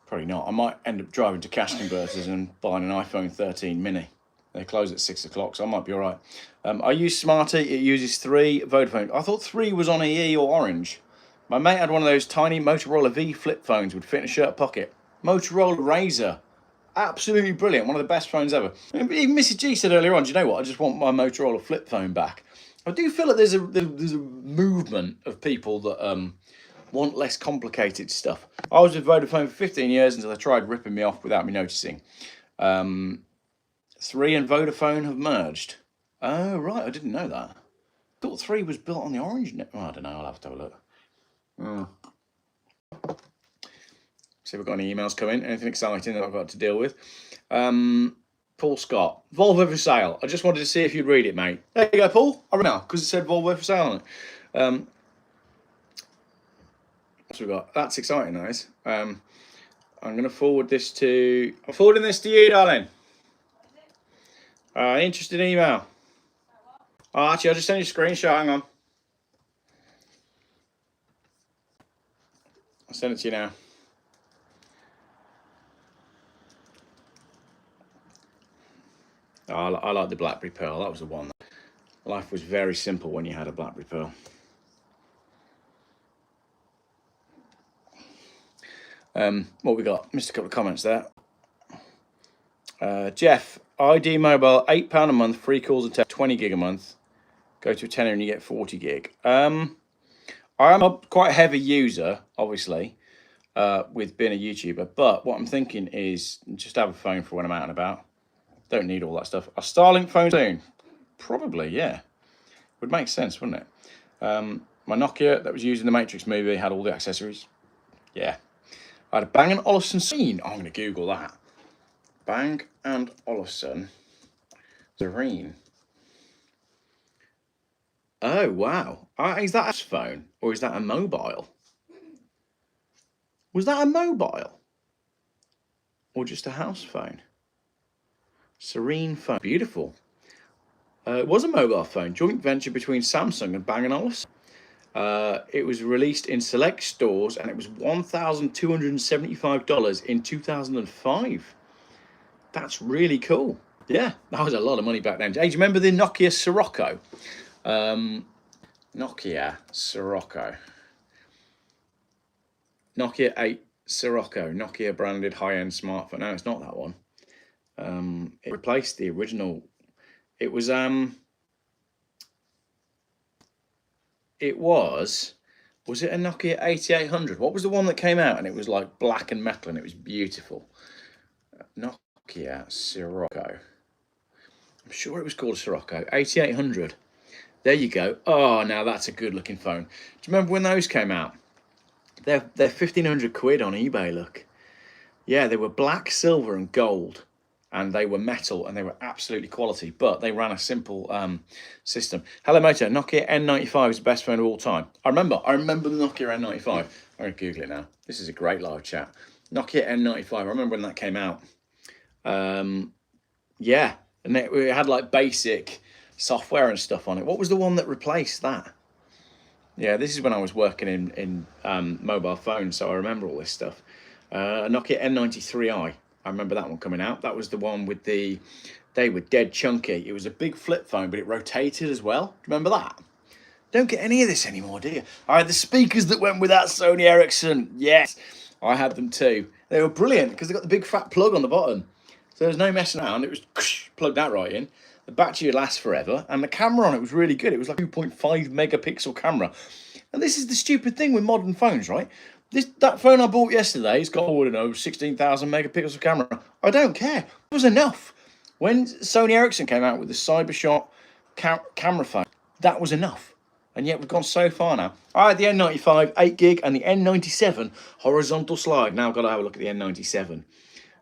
probably not. I might end up driving to Cash Converters and buying an iPhone 13 mini. They close at 6 o'clock, so I might be all right. I use Smarty. It uses 3 Vodafone. I thought 3 was on EE or Orange. My mate had one of those tiny Motorola V flip phones, would fit in a shirt pocket. Motorola Razr. Absolutely brilliant. One of the best phones ever. Even Mrs. G said earlier on, do you know what? I just want my Motorola flip phone back. I do feel that there's a movement of people that want less complicated stuff. I was with Vodafone for 15 years until they tried ripping me off without me noticing. 3 and Vodafone have merged. Oh, right, I didn't know that. I thought 3 was built on the Orange net. Oh, I don't know, I'll have to have a look. See if we've got any emails coming. Anything exciting that I've got to deal with. Paul Scott. Volvo for sale. I just wanted to see if you'd read it, mate. There you go, Paul. I read it now because it said Volvo for sale on it. What's we got? That's exciting, guys. I'm going to forward this to... I'm forwarding this to you, darling. Interested email. Oh, actually, I'll just send you a screenshot. Hang on. I'll send it to you now. Oh, I like the Blackberry Pearl. That was the one. Life was very simple when you had a Blackberry Pearl. What we got? Missed a couple of comments there. Geoff, ID Mobile, £8 a month, free calls and text, 20 gig a month. Go to a tenner and you get 40 gig. I'm a quite heavy user, obviously, with being a YouTuber. But what I'm thinking is just have a phone for when I'm out and about. Don't need all that stuff. A Starlink phone soon? Probably, yeah. Would make sense, wouldn't it? My Nokia that was used in the Matrix movie had all the accessories. Yeah. I had a Bang & Olufsen Serene. I'm going to Google that. Bang & Olufsen Serene. Oh, wow. Is that a phone or is that a mobile? Was that a mobile? Or just a house phone? Serene phone. Beautiful. It was a mobile phone. Joint venture between Samsung and Bang & Olufsen. It was released in select stores and it was $1,275 in 2005. That's really cool. Yeah, that was a lot of money back then. Hey, do you remember the Nokia Sirocco? Nokia Sirocco. Nokia 8 Sirocco. Nokia branded high-end smartphone. No, it's not that one. It replaced the original. It was was it a Nokia 8800? What was the one that came out and it was like black and metal and it was beautiful? Nokia Sirocco. I'm sure it was called Sirocco. 8800. There you go. Oh, now that's a good looking phone. Do you remember when those came out? They're 1,500 quid on eBay, look. Yeah, they were black, silver and gold. And they were metal and they were absolutely quality, but they ran a simple system. Hello, Moto. Nokia N95 is the best phone of all time. I remember the Nokia N95. I'm going to Google it now. This is a great live chat. Nokia N95. I remember when that came out. Yeah, and it had like basic software and stuff on it. What was the one that replaced that? Yeah, this is when I was working in mobile phones, so I remember all this stuff. Nokia N93i. I remember that one coming out. That was the one with they were dead chunky. It was a big flip phone, but it rotated as well. Do you remember that? Don't get any of this anymore, do you? I had the speakers that went with that Sony Ericsson. Yes, I had them too. They were brilliant because they got the big fat plug on the bottom. So there was no messing around. It was plugged that right in. The battery would last forever. And the camera on it was really good. It was like a 2.5 megapixel camera. And this is the stupid thing with modern phones, right? That phone I bought yesterday, it's got, I don't know, 16,000 megapixel camera. I don't care. It was enough. When Sony Ericsson came out with the CyberShot camera phone, that was enough. And yet we've gone so far now. I had the N95 8 gig and the N97 horizontal slide. Now I've got to have a look at the N97.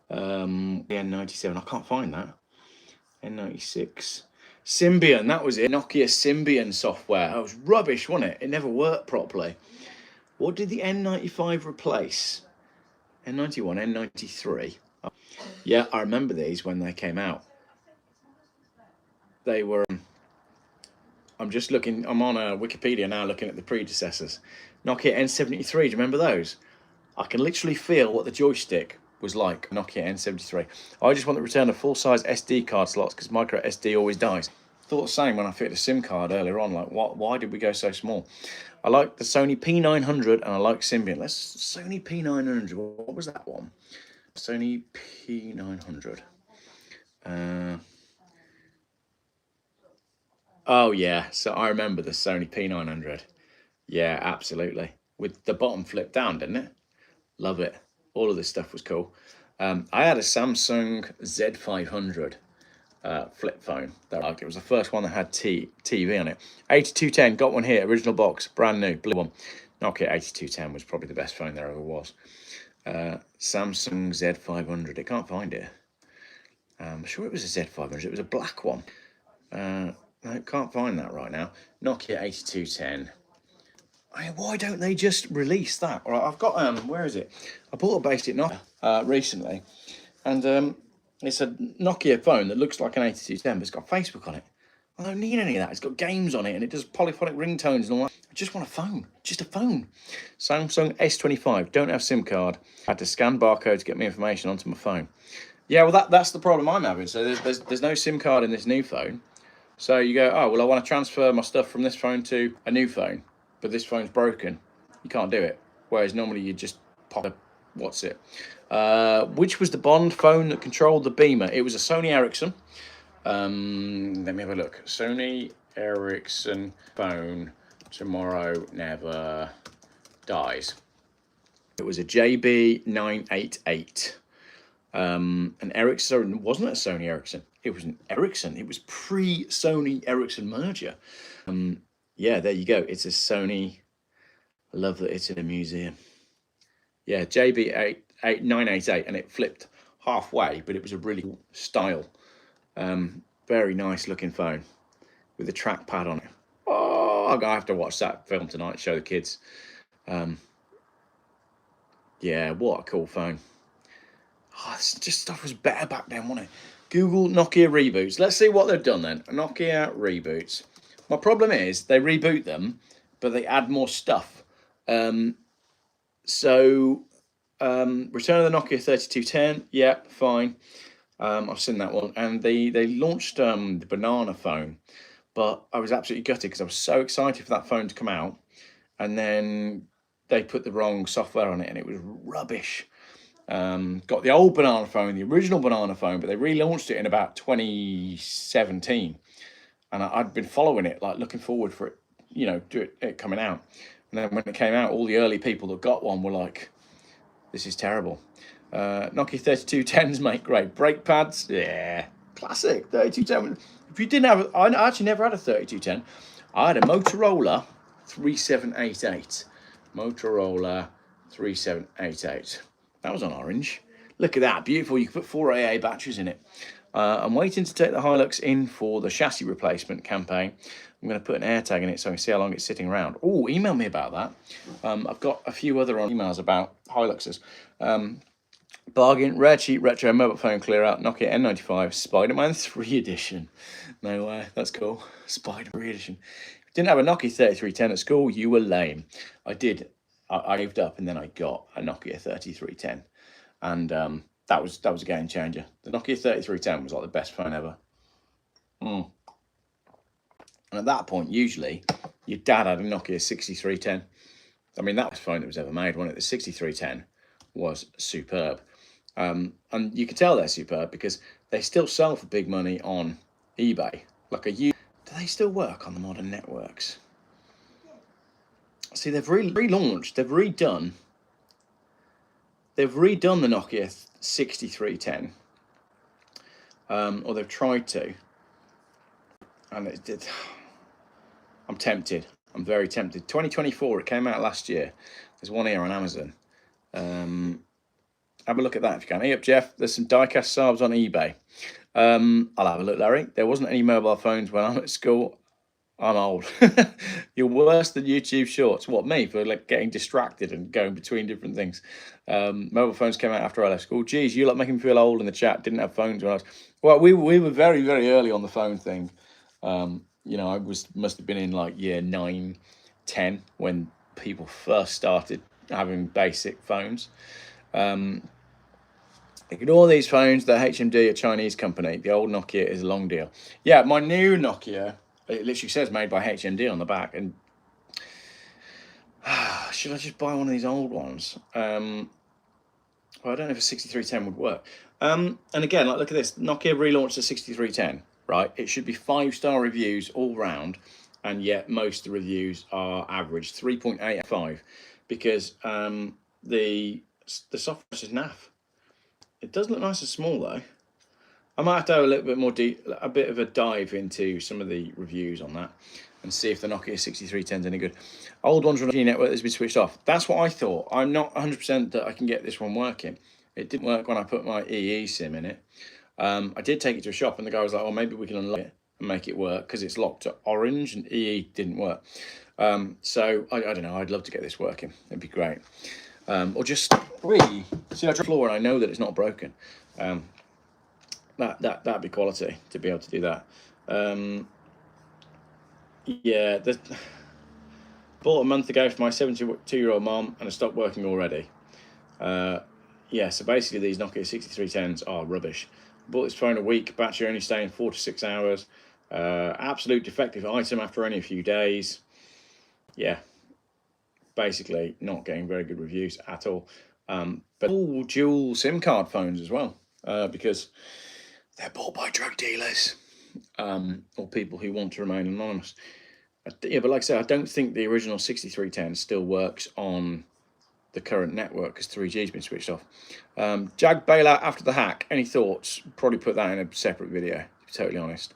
The N97, I can't find that. N96. Symbian, that was it. Nokia Symbian software. That was rubbish, wasn't it? It never worked properly. What did the N95 replace? N91, N93. Yeah, I remember these when they came out. They were... I'm just looking... I'm on Wikipedia now looking at the predecessors. Nokia N73, do you remember those? I can literally feel what the joystick was like. Nokia N73. I just want the return of full-size SD card slots because micro SD always dies. Thought the same when I fitted a SIM card earlier on. Like, why did we go so small? I like the Sony P900 and I like Symbian. Sony P900. What was that one? Sony P900. Oh yeah. So I remember the Sony P900. Yeah, absolutely. with the bottom flipped down, didn't it? Love it. All of this stuff was cool. I had a Samsung Z500 flip phone that I liked. It was the first one that had TV on it. 8210, got one here, original box, brand new, blue one. Nokia 8210 was probably the best phone there ever was. Samsung Z500, I can't find it. I'm sure it was a Z500, it was a black one. No, can't find that right now. Nokia 8210. Why don't they just release that? All right, I've got, where is it? I bought a basic Nokia recently, and it's a Nokia phone that looks like an 8210, but it's got Facebook on it. I don't need any of that. It's got games on it, and it does polyphonic ringtones and all that. I just want a phone, just a phone. Samsung S25, don't have SIM card. I had to scan barcode to get my information onto my phone. Yeah, well, that's the problem I'm having. So there's no SIM card in this new phone. So you go, oh, well, I want to transfer my stuff from this phone to a new phone, but this phone's broken. You can't do it. Whereas normally you just pop a, what's it? Which was the Bond phone that controlled the beamer? It was a Sony Ericsson. Let me have a look. Sony Ericsson phone, tomorrow never dies. It was a JB988. An Ericsson, wasn't it a Sony Ericsson? It was an Ericsson. It was pre-Sony Ericsson merger. Yeah, there you go. It's a Sony. I love that it's in a museum. Yeah, JB988, and it flipped halfway, but it was a really cool style. Very nice looking phone with a trackpad on it. Oh, I'm gonna have to watch that film tonight, show the kids. Yeah, what a cool phone. Oh, this just stuff was better back then, wasn't it? Google Nokia reboots. Let's see what they've done then. Nokia reboots. My problem is they reboot them, but they add more stuff. Return of the Nokia 3210. Yeah, fine. I've seen that one. And they launched the banana phone, but I was absolutely gutted because I was so excited for that phone to come out, and then they put the wrong software on it, and it was rubbish. Got the old banana phone, the original banana phone, but they relaunched it in about 2017, and I'd been following it, like looking forward for it, you know, it coming out. And then when it came out, all the early people that got one were like, "This is terrible." Nokia 3210s make great brake pads. Yeah, classic 3210. If you didn't have, I actually never had a 3210. I had a Motorola 3788. Motorola 3788. That was on orange. Look at that, beautiful. You can put 4 AA batteries in it. I'm waiting to take the Hilux in for the chassis replacement campaign. I'm going to put an air tag in it so I can see how long it's sitting around. Oh, email me about that. I've got a few other emails about Hiluxes. Bargain, rare, cheap, retro, mobile phone clear out, Nokia N95, Spider-Man 3 edition. No way, that's cool. Spider-Man 3 edition. If you didn't have a Nokia 3310 at school, you were lame. I did. I saved up and then I got a Nokia 3310. And that was a game changer. The Nokia 3310 was like the best phone ever. And at that point, usually, your dad had a Nokia 6310. I mean, that was the phone that was ever made, wasn't it? The 6310 was superb. And you can tell they're superb because they still sell for big money on eBay. Like do they still work on the modern networks? See, they've relaunched, they've redone the Nokia 6310. Or they've tried to. And it did. I'm tempted. I'm very tempted. 2024, it came out last year. There's one here on Amazon. Have a look at that if you can. Hey up, Geoff. There's some die-cast Saabs on eBay. I'll have a look, Larry. There wasn't any mobile phones when I'm at school. I'm old. You're worse than YouTube Shorts. What, me? For like getting distracted and going between different things. Mobile phones came out after I left school. Geez, you like making me feel old in the chat. Didn't have phones when I was... Well, we were very, very early on the phone thing. You know, I must have been in like year 9, 10 when people first started having basic phones. Ignore these phones. They're HMD, a Chinese company. The old Nokia is a long deal. Yeah, my new Nokia, it literally says made by HMD on the back. And should I just buy one of these old ones? Well, I don't know if a 6310 would work. And again, like, look at this. Nokia relaunched the 6310, right? It should be 5-star reviews all round, and yet most of the reviews are average, 3.85, because the software is naff. It does look nice and small though. I might have to have a little bit more a bit of a dive into some of the reviews on that and see if the Nokia 6310 is any good. Old ones on the network that's been switched off. That's what I thought. I'm not 100% that I can get this one working. It didn't work when I put my EE SIM in it. I did take it to a shop and the guy was like, oh, maybe we can unlock it and make it work because it's locked to orange and EE didn't work. So I don't know. I'd love to get this working. It'd be great. Or just really see I drop the floor and I know that it's not broken. That'd be quality to be able to do that. Yeah, bought a month ago for my 72-year-old mom and it stopped working already. Yeah, so basically these Nokia 6310s are rubbish. Bought this phone a week, battery only staying 4 to 6 hours. Absolute defective item after only a few days. Yeah, basically not getting very good reviews at all. But all dual SIM card phones as well, because they're bought by drug dealers or people who want to remain anonymous. Yeah, but like I said, I don't think the original 6310 still works on the current network because 3G's been switched off. Jag bailout after the hack. Any thoughts? Probably put that in a separate video, to be totally honest.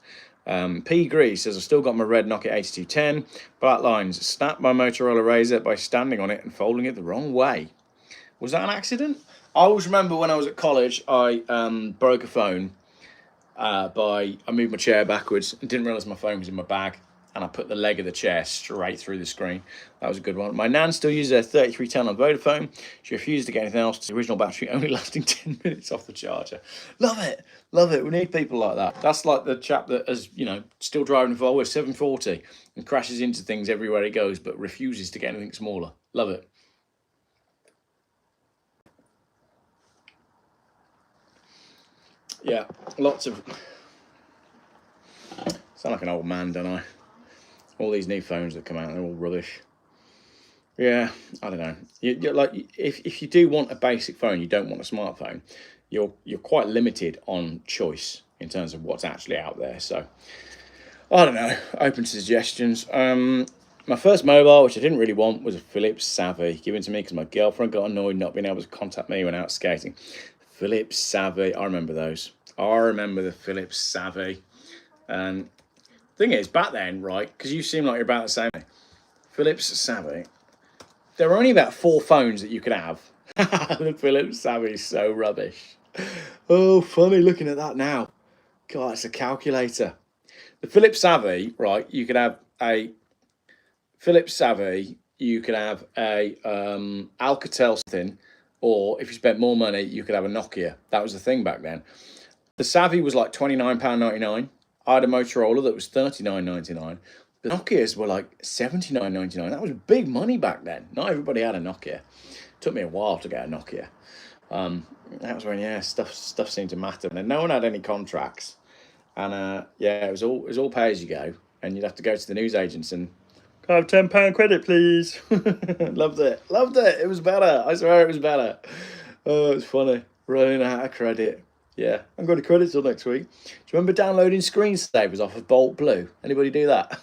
P. Grease says, I've still got my red Nokia 8210. Black lines, snapped my Motorola Razr by standing on it and folding it the wrong way. Was that an accident? I always remember when I was at college, I broke a phone I moved my chair backwards and didn't realise my phone was in my bag. And I put the leg of the chair straight through the screen. That was a good one. My nan still uses her 3310 on Vodafone. She refused to get anything else. The original battery only lasting 10 minutes off the charger. Love it. Love it. We need people like that. That's like the chap that is, you know, still driving a Volvo 740 and crashes into things everywhere he goes, but refuses to get anything smaller. Love it. Yeah, lots of... Sound like an old man, don't I? All these new phones that come out, they're all rubbish. Yeah, I don't know. You're like, if you do want a basic phone, you don't want a smartphone, you're quite limited on choice in terms of what's actually out there. So, I don't know. Open to suggestions. My first mobile, which I didn't really want, was a Philips Savvy, given to me because my girlfriend got annoyed not being able to contact me when out skating. Philips Savvy, I remember those. I remember the Philips Savvy. And thing is, back then, right, because you seem like you're about the same. Philips Savvy. There were only about 4 phones that you could have. The Philips Savvy is so rubbish. Oh, funny looking at that now. God, it's a calculator. The Philips Savvy, right, you could have a Philips Savvy, you could have a Alcatel thing, or if you spent more money, you could have a Nokia. That was the thing back then. The Savvy was like £29.99. I had a Motorola that was £39.99. The Nokias were like £79.99. That was big money back then. Not everybody had a Nokia. It took me a while to get a Nokia. That was when, yeah, stuff seemed to matter. And no one had any contracts. And yeah, it was all pay as you go. And you'd have to go to the newsagents and, can I have £10 credit, please? Loved it. Loved it. It was better. I swear it was better. Oh, it's funny. Running out of credit. Yeah, I'm going to credit till next week. Do you remember downloading screensavers off of Bolt Blue? Anybody do that?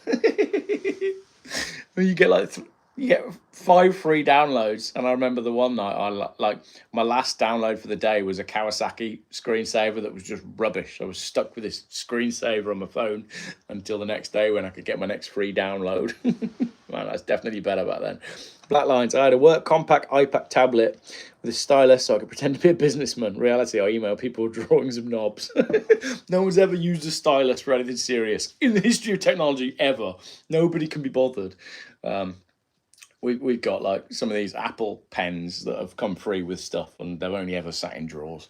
You get you get 5 free downloads, and I remember the one night my last download for the day was a Kawasaki screensaver that was just rubbish. I was stuck with this screensaver on my phone until the next day when I could get my next free download. Man, that's definitely better back then. Black lines. I had a work compact iPad tablet with a stylus so I could pretend to be a businessman. Reality, I email people drawings of knobs. No one's ever used a stylus for anything serious in the history of technology ever. Nobody can be bothered. We've got like some of these Apple pens that have come free with stuff and they've only ever sat in drawers.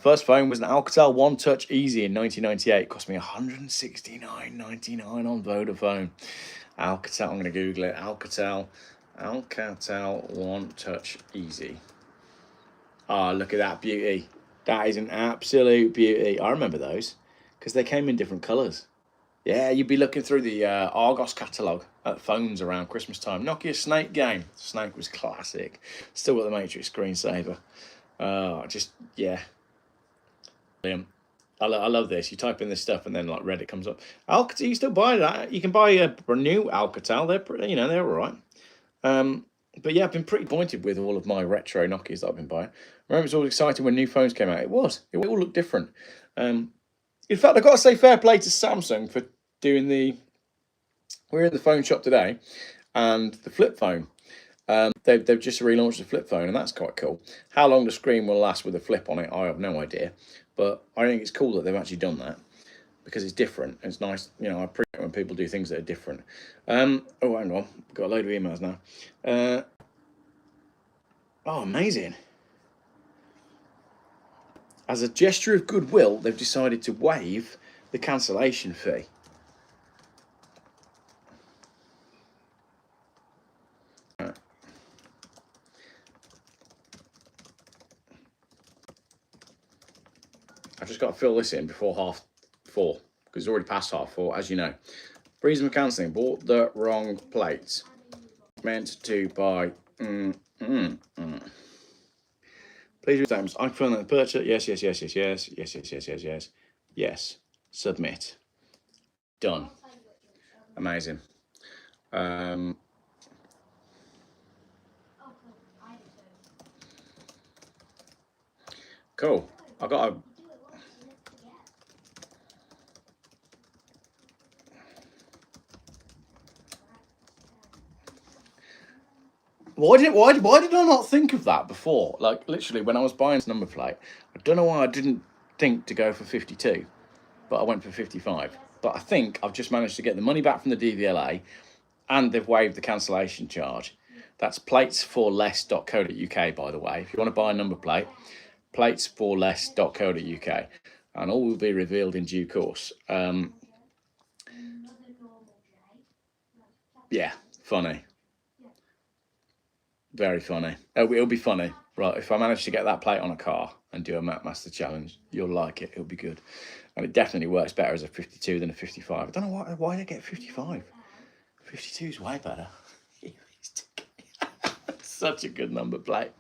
First phone was an Alcatel One Touch Easy in 1998. It cost me $169.99 on Vodafone. Alcatel, I'm going to Google it. Alcatel One Touch Easy. Oh, look at that beauty. That is an absolute beauty. I remember those because they came in different colours. Yeah, you'd be looking through the Argos catalogue at phones around Christmas time. Nokia Snake game. Snake was classic. Still got the Matrix screensaver. Yeah. Brilliant. I love this. You type in this stuff and then like Reddit comes up. Alcatel, you still buy that? You can buy a new Alcatel. They're pretty, they're all right. But yeah, I've been pretty pointed with all of my retro Nokias that I've been buying. I remember it was always exciting when new phones came out. It all looked different. In fact, I've got to say fair play to Samsung for doing the... We're in the phone shop today, and the flip phone. They've just relaunched the flip phone, and that's quite cool. How long the screen will last with a flip on it, I have no idea. But I think it's cool that they've actually done that, because it's different. It's nice, you know. I appreciate when people do things that are different. Oh, hang on, I've got a load of emails now. Oh, amazing! As a gesture of goodwill, they've decided to waive the cancellation fee. I've just got to fill this in before 4:30, because it's already past 4:30, as you know. Reason for cancelling: bought the wrong plates. Meant to buy. Please read I confirm that the purchase. Yes. Submit. Done. Amazing. Cool. I got a. Why did I not think of that before? Like, literally, when I was buying this number plate, I don't know why I didn't think to go for 52, but I went for 55. But I think I've just managed to get the money back from the DVLA, and they've waived the cancellation charge. That's platesforless.co.uk, by the way. If you want to buy a number plate, platesforless.co.uk, and all will be revealed in due course. Yeah, funny. Very funny. It'll be funny. Right, if I manage to get that plate on a car and do a Map Master challenge, you'll like it. It'll be good. And it definitely works better as a 52 than a 55. I don't know why they get 55. 52 is way better. Such a good number plate.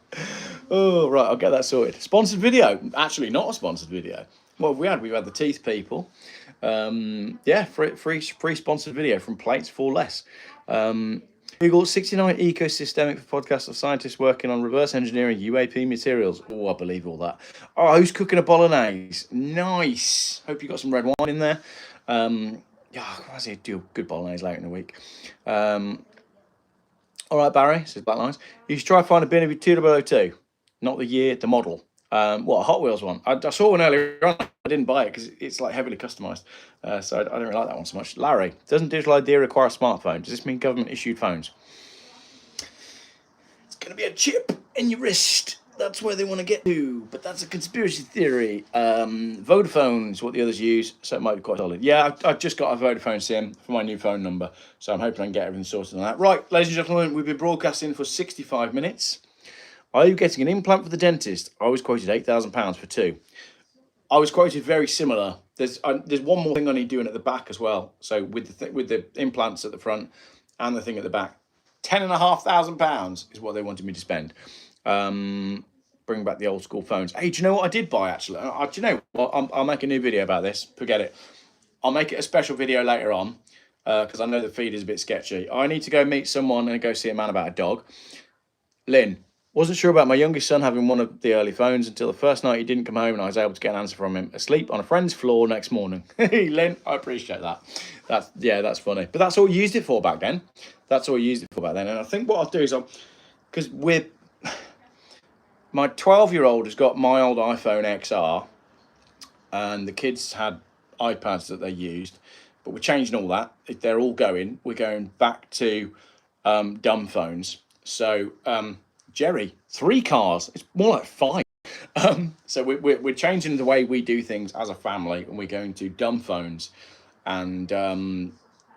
Oh, right, I'll get that sorted. Sponsored video. Actually, not a sponsored video. What have we had? We've had the Teeth People. Yeah, free sponsored video from Plates for Less. Google 69 ecosystemic for podcasts of scientists working on reverse engineering UAP materials. Oh, I believe all that. Oh, who's cooking a bolognese? Nice. Hope you got some red wine in there. Yeah, I see do good bolognese later in the week. All right, Barry, says Black Lines. You should try find a bin of your 2002. Not the year, the model. What, a Hot Wheels one? I saw one earlier on. I didn't buy it because it's like heavily customized. So I don't really like that one so much. Larry, doesn't Digital ID require a smartphone? Does this mean government issued phones? It's going to be a chip in your wrist. That's where they want to get to. But that's a conspiracy theory. Vodafone's what the others use, so it might be quite solid. Yeah, I've just got a Vodafone SIM for my new phone number. So I'm hoping I can get everything sorted on that. Right, ladies and gentlemen, we've been broadcasting for 65 minutes. Are you getting an implant for the dentist? I was quoted £8,000 for 2. I was quoted very similar. There's one more thing I need doing at the back as well. So with the implants at the front and the thing at the back, £10,500 is what they wanted me to spend. Bring back the old school phones. Hey, do you know what I did buy actually? Do you know what? I'll make a new video about this. Forget it. I'll make it a special video later on because I know the feed is a bit sketchy. I need to go meet someone and go see a man about a dog. Lynn. Wasn't sure about my youngest son having one of the early phones until the first night he didn't come home and I was able to get an answer from him asleep on a friend's floor next morning. Hey, Lynn, I appreciate that. That's funny. But that's all you used it for back then. And I think what I'll do is because my 12-year-old has got my old iPhone XR and the kids had iPads that they used, but we're changing all that. They're all going. We're going back to dumb phones. So, Jerry, 3 cars. It's more like 5. So we're changing the way we do things as a family, and we're going to dumb phones and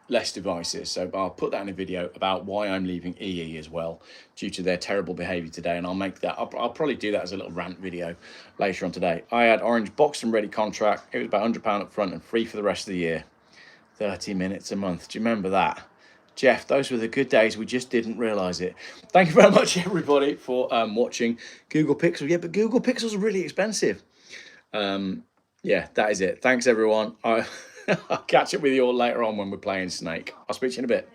less devices. So I'll put that in a video about why I'm leaving EE as well, due to their terrible behaviour today. And I'll make that. I'll probably do that as a little rant video later on today. I had Orange boxed and ready contract. It was about £100 up front and free for the rest of the year. 30 minutes a month. Do you remember that? Geoff, those were the good days. We just didn't realise it. Thank you very much, everybody, for watching Google Pixel. Yeah, but Google Pixels are really expensive. Yeah, that is it. Thanks, everyone. I'll catch up with you all later on when we're playing Snake. I'll speak to you in a bit.